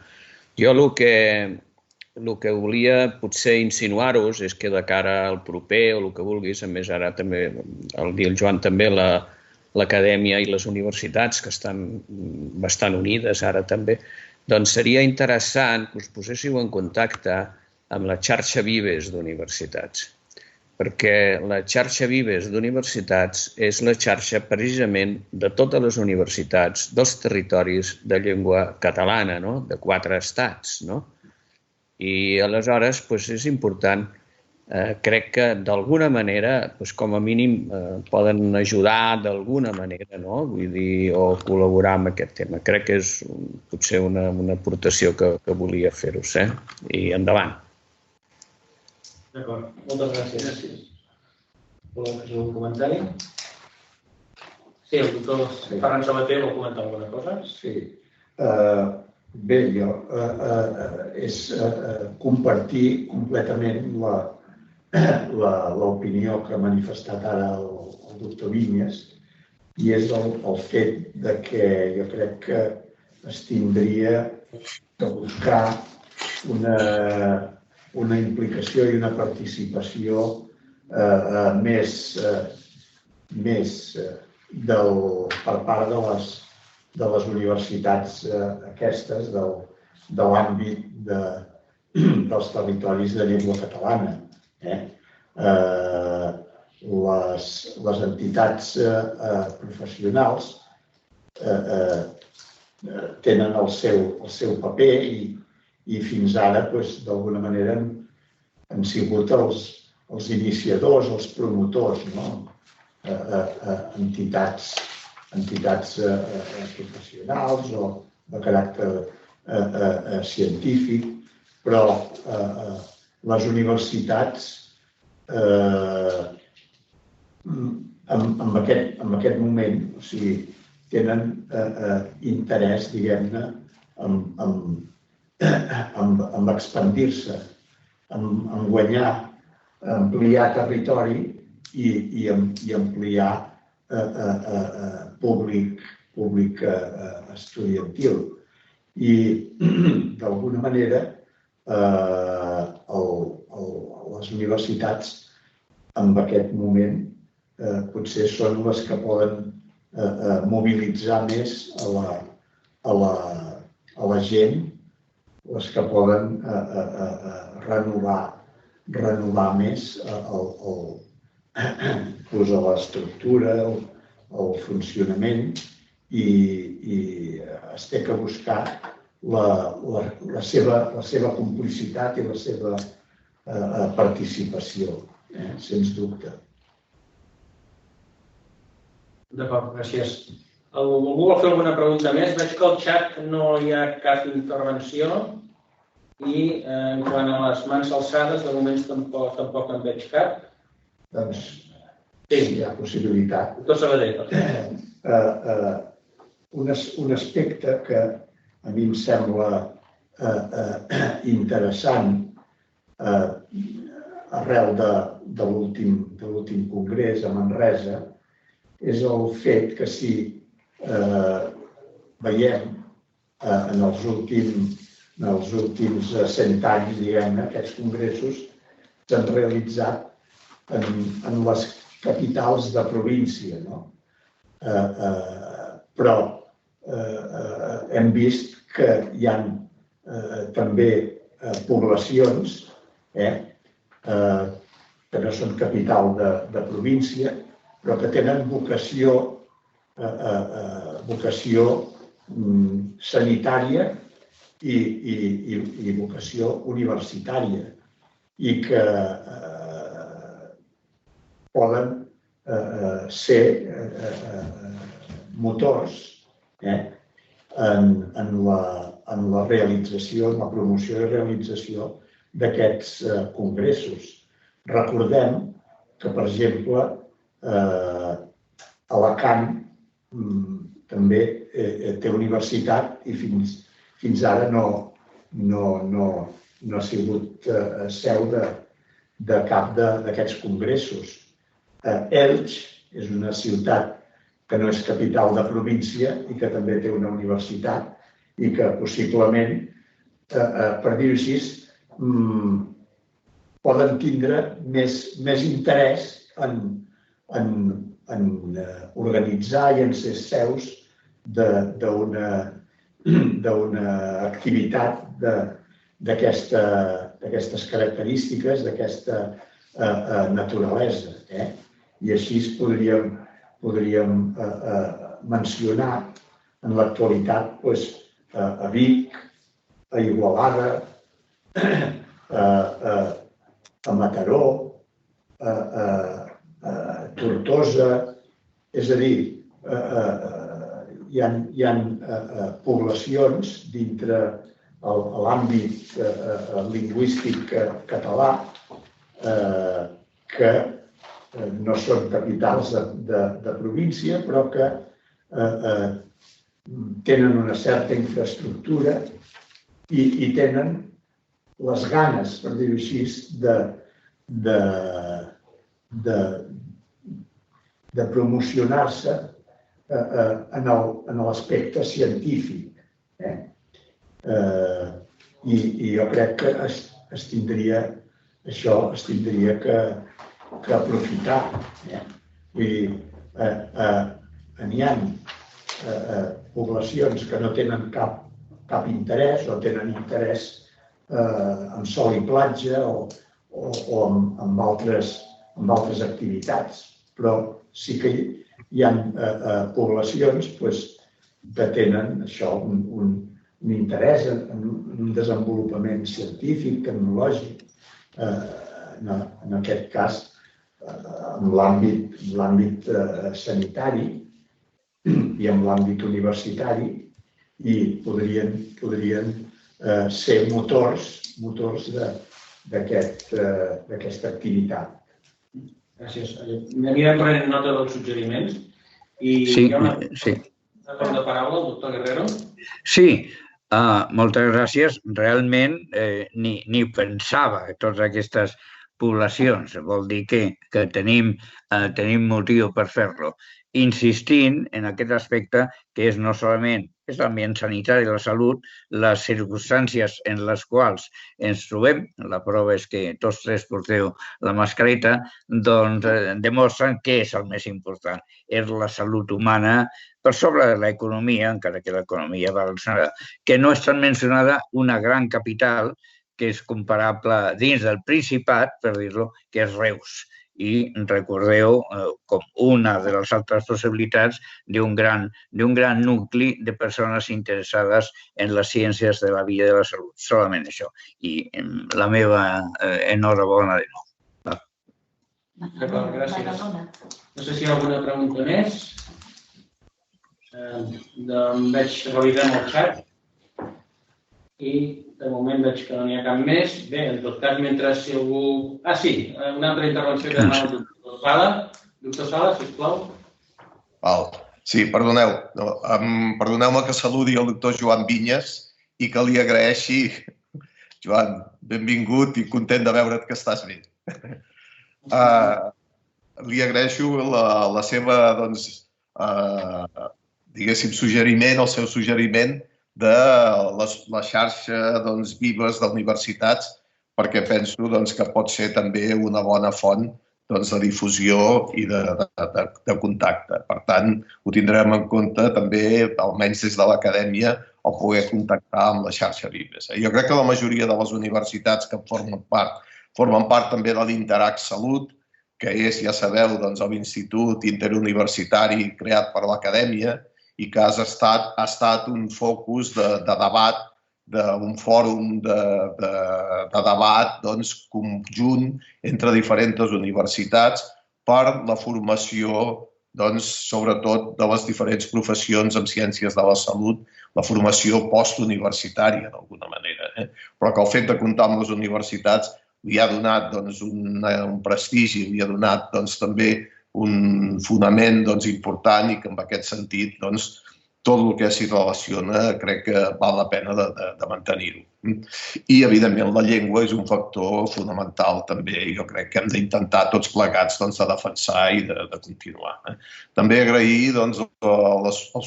H: Jo el que volia potser insinuar-vos és que de cara al proper o el que vulguis, a més ara també, el dia el Joan també, l'acadèmia i les universitats que estan bastant unides ara també, doncs seria interessant que us poséssiu en contacte amb la xarxa Vives d'universitats, perquè la xarxa Vives d'universitats és la xarxa precisament de totes les universitats dels territoris de llengua catalana, de 4 estats. I aleshores és important, crec que d'alguna manera, com a mínim, poden ajudar d'alguna manera, vull dir, o col·laborar amb aquest tema. Crec que és potser una aportació que volia fer-vos, i endavant.
C: D'acord, moltes gràcies. Voleu fer algun comentari? Sí, el doctor Ferran Sabater vol comentar alguna cosa?
I: Sí. Bé, jo és compartir completament l'opinió que ha manifestat ara el doctor Vinyes i és el fet que jo crec que es tindria de buscar una implicació i una participació més per part de les universitats aquestes, de l'àmbit dels territoris de llengua catalana. Les entitats professionals tenen el seu paper i fins ara, d'alguna manera, han sigut els iniciadors, els promotors, entitats professionals o de caràcter científic, però les universitats en aquest moment, o sigui, tenen interès, diguem-ne, en expandir-se, en guanyar, ampliar territori i ampliar públic estudiantil. I, d'alguna manera, les universitats en aquest moment potser són les que poden mobilitzar més a la gent, les que poden renovar més l'estructura, el funcionament i es té que buscar la seva complicitat i la seva participació, sens dubte.
C: D'acord, gràcies. Algú vol fer alguna pregunta més? Veig que al xat no hi ha cap intervenció i quant a les mans alçades, de moment tampoc en veig cap.
I: Doncs sí, hi ha possibilitat.
C: Doctor Sabater.
I: Un aspecte que a mi em sembla interessant arrel de l'últim congrés a Manresa és el fet que si veiem en els últims 100 anys, diguem-ne, aquests congressos s'han realitzat en les capitals de província, no? Però hem vist que hi ha també poblacions que no són capital de província, però que tenen vocació sanitària i vocació universitària i que poden ser motors en la realització, en la promoció i realització d'aquests congressos. Recordem que, per exemple, Alacant també té universitat i fins ara no ha sigut seu de cap d'aquests congressos. Elx és una ciutat que no és capital de província i que també té una universitat i que possiblement, per dir-ho així, poden tindre més interès en organitzar i en ser seus d'una activitat d'aquestes característiques, d'aquesta naturalesa. I així podríem mencionar en l'actualitat a Vic, a Igualada, a Mataró, a Tortosa, és a dir, hi ha poblacions dintre l'àmbit lingüístic català que no són capitals de província, però que tenen una certa infraestructura i tenen les ganes, per dir-ho així, de promocionar-se en l'aspecte científic. I jo crec que això es tindria que aprofitar. Vull dir, n'hi ha poblacions que no tenen cap interès o tenen interès en sol i platja o amb altres activitats. Però sí que hi ha poblacions que tenen això, un interès en un desenvolupament científic, tecnològic, en aquest cas en l'àmbit sanitari i en l'àmbit universitari, i podrien ser motors d'aquesta activitat.
C: Gràcies. Anirem prenent nota dels suggeriments. I
F: Sí,
C: hi ha una
F: sí.
C: torn de paraula, el doctor Guerrero.
F: Sí, moltes gràcies. Realment ni pensava en totes aquestes poblacions. Vol dir que tenim motiu per fer-lo. Insistint en aquest aspecte que és no solament l'ambient sanitari i la salut, les circumstàncies en les quals ens trobem, la prova és que tots tres porteu la mascareta, doncs demostren què és el més important. És la salut humana per sobre de l'economia, encara que l'economia va relacionada, que no és tan mencionada una gran capital que és comparable dins del Principat, per dir-ho, que és Reus. I recordeu com una de les altres possibilitats d'un gran nucli de persones interessades en les ciències de la vida i de la salut. Solament això. I la meva enhorabona de nou.
C: D'acord, gràcies. No sé si hi ha alguna pregunta més. Revisem el xat. I de moment veig que no n'hi ha cap més. Bé, en tot cas, mentre si algú... Sí, una altra intervenció que demana el doctor Sala. Doctor Sala, sisplau.
G: Sí, perdoneu. Perdoneu-me que saludi el doctor Joan Vinyes i que li agraeixi. Joan, benvingut i content de veure't que estàs bé. Li agraeixo la seva, diguéssim, suggeriment, el seu suggeriment de la xarxa vives d'universitats, perquè penso que pot ser també una bona font de difusió i de contacte. Per tant, ho tindrem en compte també, almenys des de l'acadèmia, el poder contactar amb la xarxa Vives. Jo crec que la majoria de les universitats que formen part també de l'Interact Salut, que és, ja sabeu, l'Institut Interuniversitari creat per l'acadèmia, i que ha estat un focus de debat, d'un fòrum de debat conjunt entre diferents universitats per la formació, sobretot, de les diferents professions en ciències de la salut, la formació postuniversitària, d'alguna manera. Però que el fet de comptar amb les universitats li ha donat un prestigi, li ha donat també un fonament important i que en aquest sentit tot el que s'hi relaciona crec que val la pena de mantenir-ho. I, evidentment, la llengua és un factor fonamental també i jo crec que hem d'intentar tots plegats de defensar i de continuar. També agrair els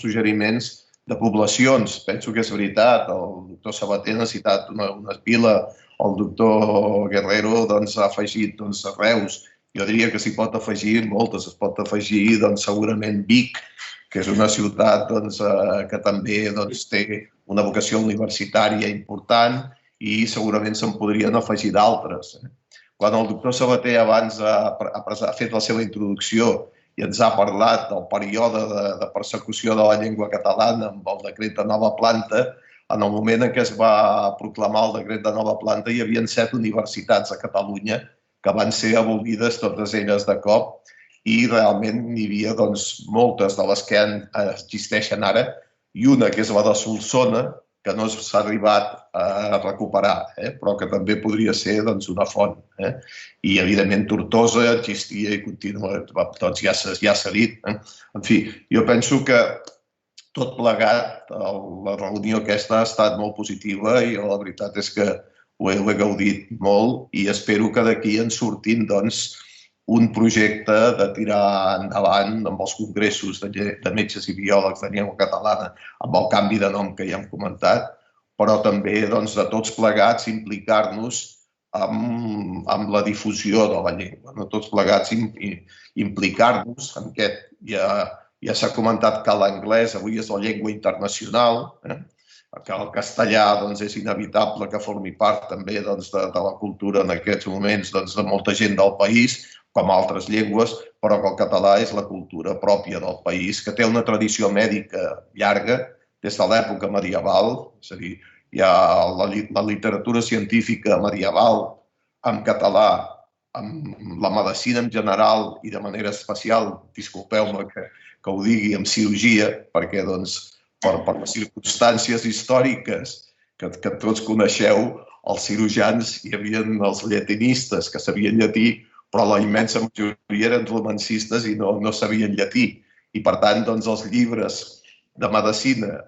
G: suggeriments de poblacions. Penso que és veritat, el doctor Sabater n'ha citat una pila, el doctor Guerrero ha afegit Reus. Jo diria que s'hi pot afegir moltes. Es pot afegir segurament Vic, que és una ciutat que també té una vocació universitària important i segurament se'n podrien afegir d'altres. Quan el doctor Sabater abans ha fet la seva introducció i ens ha parlat del període de persecució de la llengua catalana amb el decret de nova planta, en el moment en què es va proclamar el decret de nova planta hi havia 7 universitats a Catalunya que van ser abolides totes elles de cop i realment n'hi havia moltes de les que existeixen ara i una que és la de Solsona que no s'ha arribat a recuperar, però que també podria ser una font. I, evidentment, Tortosa existia i continua, ja s'ha dit. En fi, jo penso que tot plegat, la reunió aquesta ha estat molt positiva i la veritat és que ho he gaudit molt i espero que d'aquí en surtin un projecte de tirar endavant amb els congressos de metges i biòlegs de llengua catalana, amb el canvi de nom que ja hem comentat, però també de tots plegats implicar-nos amb la difusió de la llengua. Tots plegats implicar-nos en aquest. Hi Ja s'ha comentat que l'anglès avui és la llengua internacional, que el castellà és inevitable que formi part també de la cultura en aquests moments de molta gent del país, com altres llengües, però que el català és la cultura pròpia del país, que té una tradició mèdica llarga des de l'època medieval, és a dir, hi ha la literatura científica medieval en català, amb la medicina en general i de manera especial, disculpeu-me que ho digui, amb cirurgia, perquè per les circumstàncies històriques que tots coneixeu, els cirurgians hi havia els llatinistes que sabien llatí, però la immensa majoria eren romancistes i no sabien llatí. I per tant, els llibres de medicina,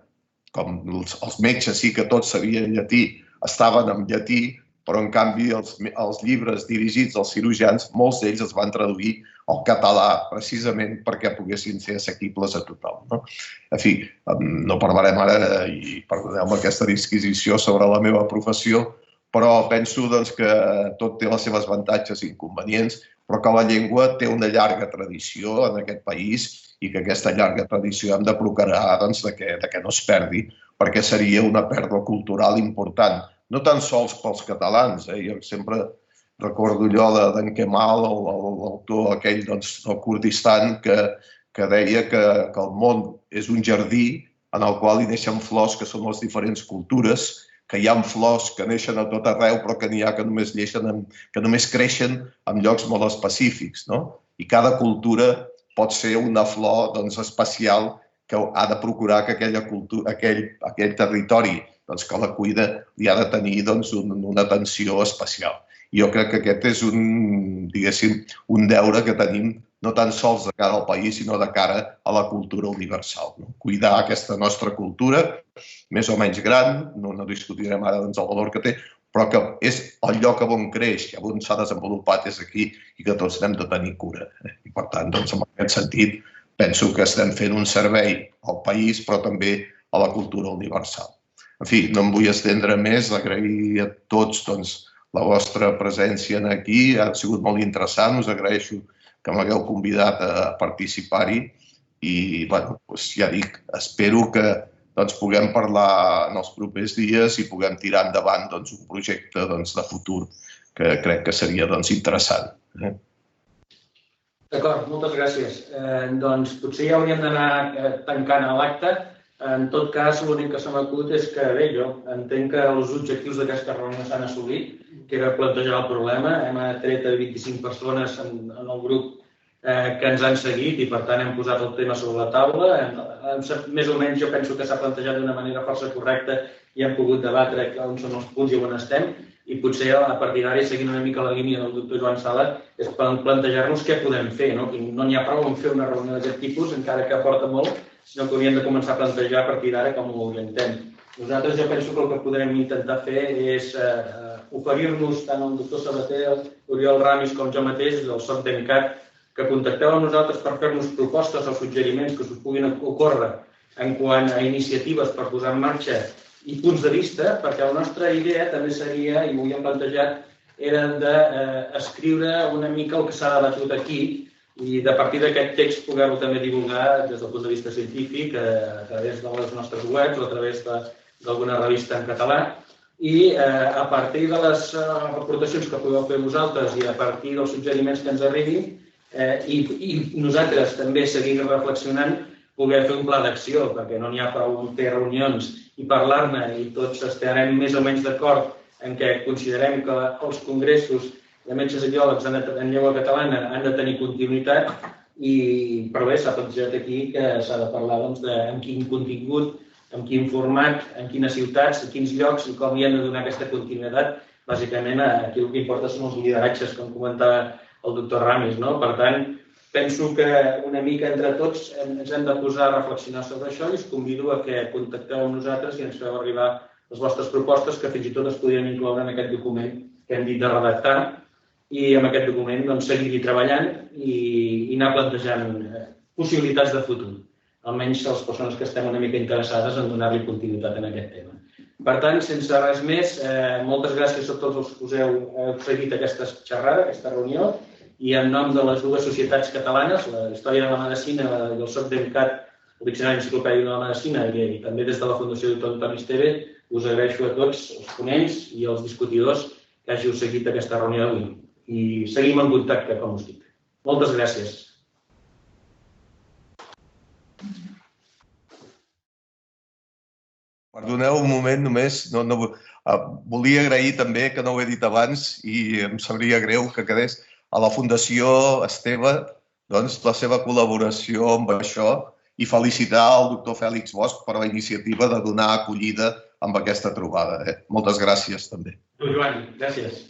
G: com els metges sí que tots sabien llatí, estaven en llatí, però en canvi els llibres dirigits als cirurgians, molts d'ells es van traduir al català precisament perquè poguessin ser assequibles a tothom. En fi, no parlarem ara, i perdoneu-me aquesta disquisició sobre la meva professió, però penso que tot té les seves avantatges i inconvenients, però que la llengua té una llarga tradició en aquest país i que aquesta llarga tradició hem de procurar que no es perdi, perquè seria una pèrdua cultural important, no tan sols pels catalans. Jo sempre recordo allò d'en Kemal, l'autor aquell del Kurdistan, que deia que el món és un jardí en el qual hi neixen flors que són les diferents cultures, que hi ha flors que neixen a tot arreu, però que n'hi ha que només creixen en llocs molt específics. I cada cultura pot ser una flor especial que ha de procurar que aquell territori que la cuida li ha de tenir una atenció especial. Jo crec que aquest és un deure que tenim no tan sols de cara al país, sinó de cara a la cultura universal. Cuidar aquesta nostra cultura, més o menys gran, no discutirem ara el valor que té, però que és el lloc on creix i on s'ha desenvolupat és aquí i que tots n'hem de tenir cura. I per tant, en aquest sentit, penso que estem fent un servei al país, però també a la cultura universal. En fi, no em vull estendre més, agrair a tots la vostra presència aquí, ha sigut molt interessant, us agraeixo que m'hagueu convidat a participar-hi i, ja dic, espero que puguem parlar en els propers dies i puguem tirar endavant un projecte de futur que crec que seria interessant.
C: D'acord, moltes gràcies. Doncs potser ja hauríem d'anar tancant l'acte. En tot cas, l'únic que se m'acut és que, bé, jo entenc que els objectius d'aquesta reunió s'han assolit, que era plantejar el problema. Hem atret a 25 persones en el grup que ens han seguit i, per tant, hem posat el tema sobre la taula. Més o menys jo penso que s'ha plantejat d'una manera força correcta i hem pogut debatre on són els punts i on estem. I potser, a partir d'ara, seguint una mica la línia del doctor Joan Sala, és plantejar-nos què podem fer. No n'hi ha prou en fer una reunió d'aquest tipus, encara que aporta molt, sinó que hauríem de començar a plantejar a partir d'ara com ho orientem. Nosaltres jo penso que el que podrem intentar fer és oferir-nos tant el doctor Sabater, Oriol Ramis com jo mateix, del SOC d'ENCAT, que contacteu amb nosaltres per fer-nos propostes o suggeriments que us puguin ocórrer en quant a iniciatives per posar en marxa i punts de vista, perquè la nostra idea també seria, i ho havíem plantejat, era d'escriure una mica el que s'ha debatut aquí i a partir d'aquest text poder-ho també divulgar des del punt de vista científic a través de les nostres webs o a través d'alguna revista en català i a partir de les aportacions que podeu fer vosaltres i a partir dels suggeriments que ens arribin i nosaltres també seguir reflexionant, poder fer un pla d'acció, perquè no n'hi ha prou fer reunions i parlar-ne i tots estarem més o menys d'acord en què considerem que els congressos de metges i biòlegs en llengua catalana han de tenir continuïtat, però bé, s'ha plantejat aquí que s'ha de parlar en quin contingut, en quin format, en quines ciutats, en quins llocs i com hi hem de donar aquesta continuïtat. Bàsicament, aquí el que importa són els lideratges, com comentava el doctor Ramis. Per tant, penso que una mica entre tots ens hem de posar a reflexionar sobre això i us convido a que contacteu amb nosaltres i ens feu arribar les vostres propostes que fins i tot es podrien incloure en aquest document que hem dit de redactar i amb aquest document seguir-hi treballant i anar plantejant possibilitats de futur, almenys les persones que estem una mica interessades en donar-li continuïtat en aquest tema. Per tant, sense res més, moltes gràcies a tots els que us heu seguit aquesta xerrada, aquesta reunió, i en nom de les dues societats catalanes, la Història de la Medicina i el SOCDEMCAT, el Diccionari Enciclopèdic de la Medicina, i també des de la Fundació Doctor Antoni Esteve, us agraeixo a tots els ponents i els discutidors que hàgiu seguit aquesta reunió d'avui. I seguim en contacte, com us dic. Moltes gràcies.
G: Perdoneu un moment només, volia agrair també, que no ho he dit abans, i em sabria greu que quedés a la Fundació Esteve la seva col·laboració amb això i felicitar el doctor Fèlix Bosch per la iniciativa de donar acollida amb aquesta trobada. Moltes gràcies també.
C: Joan, gràcies.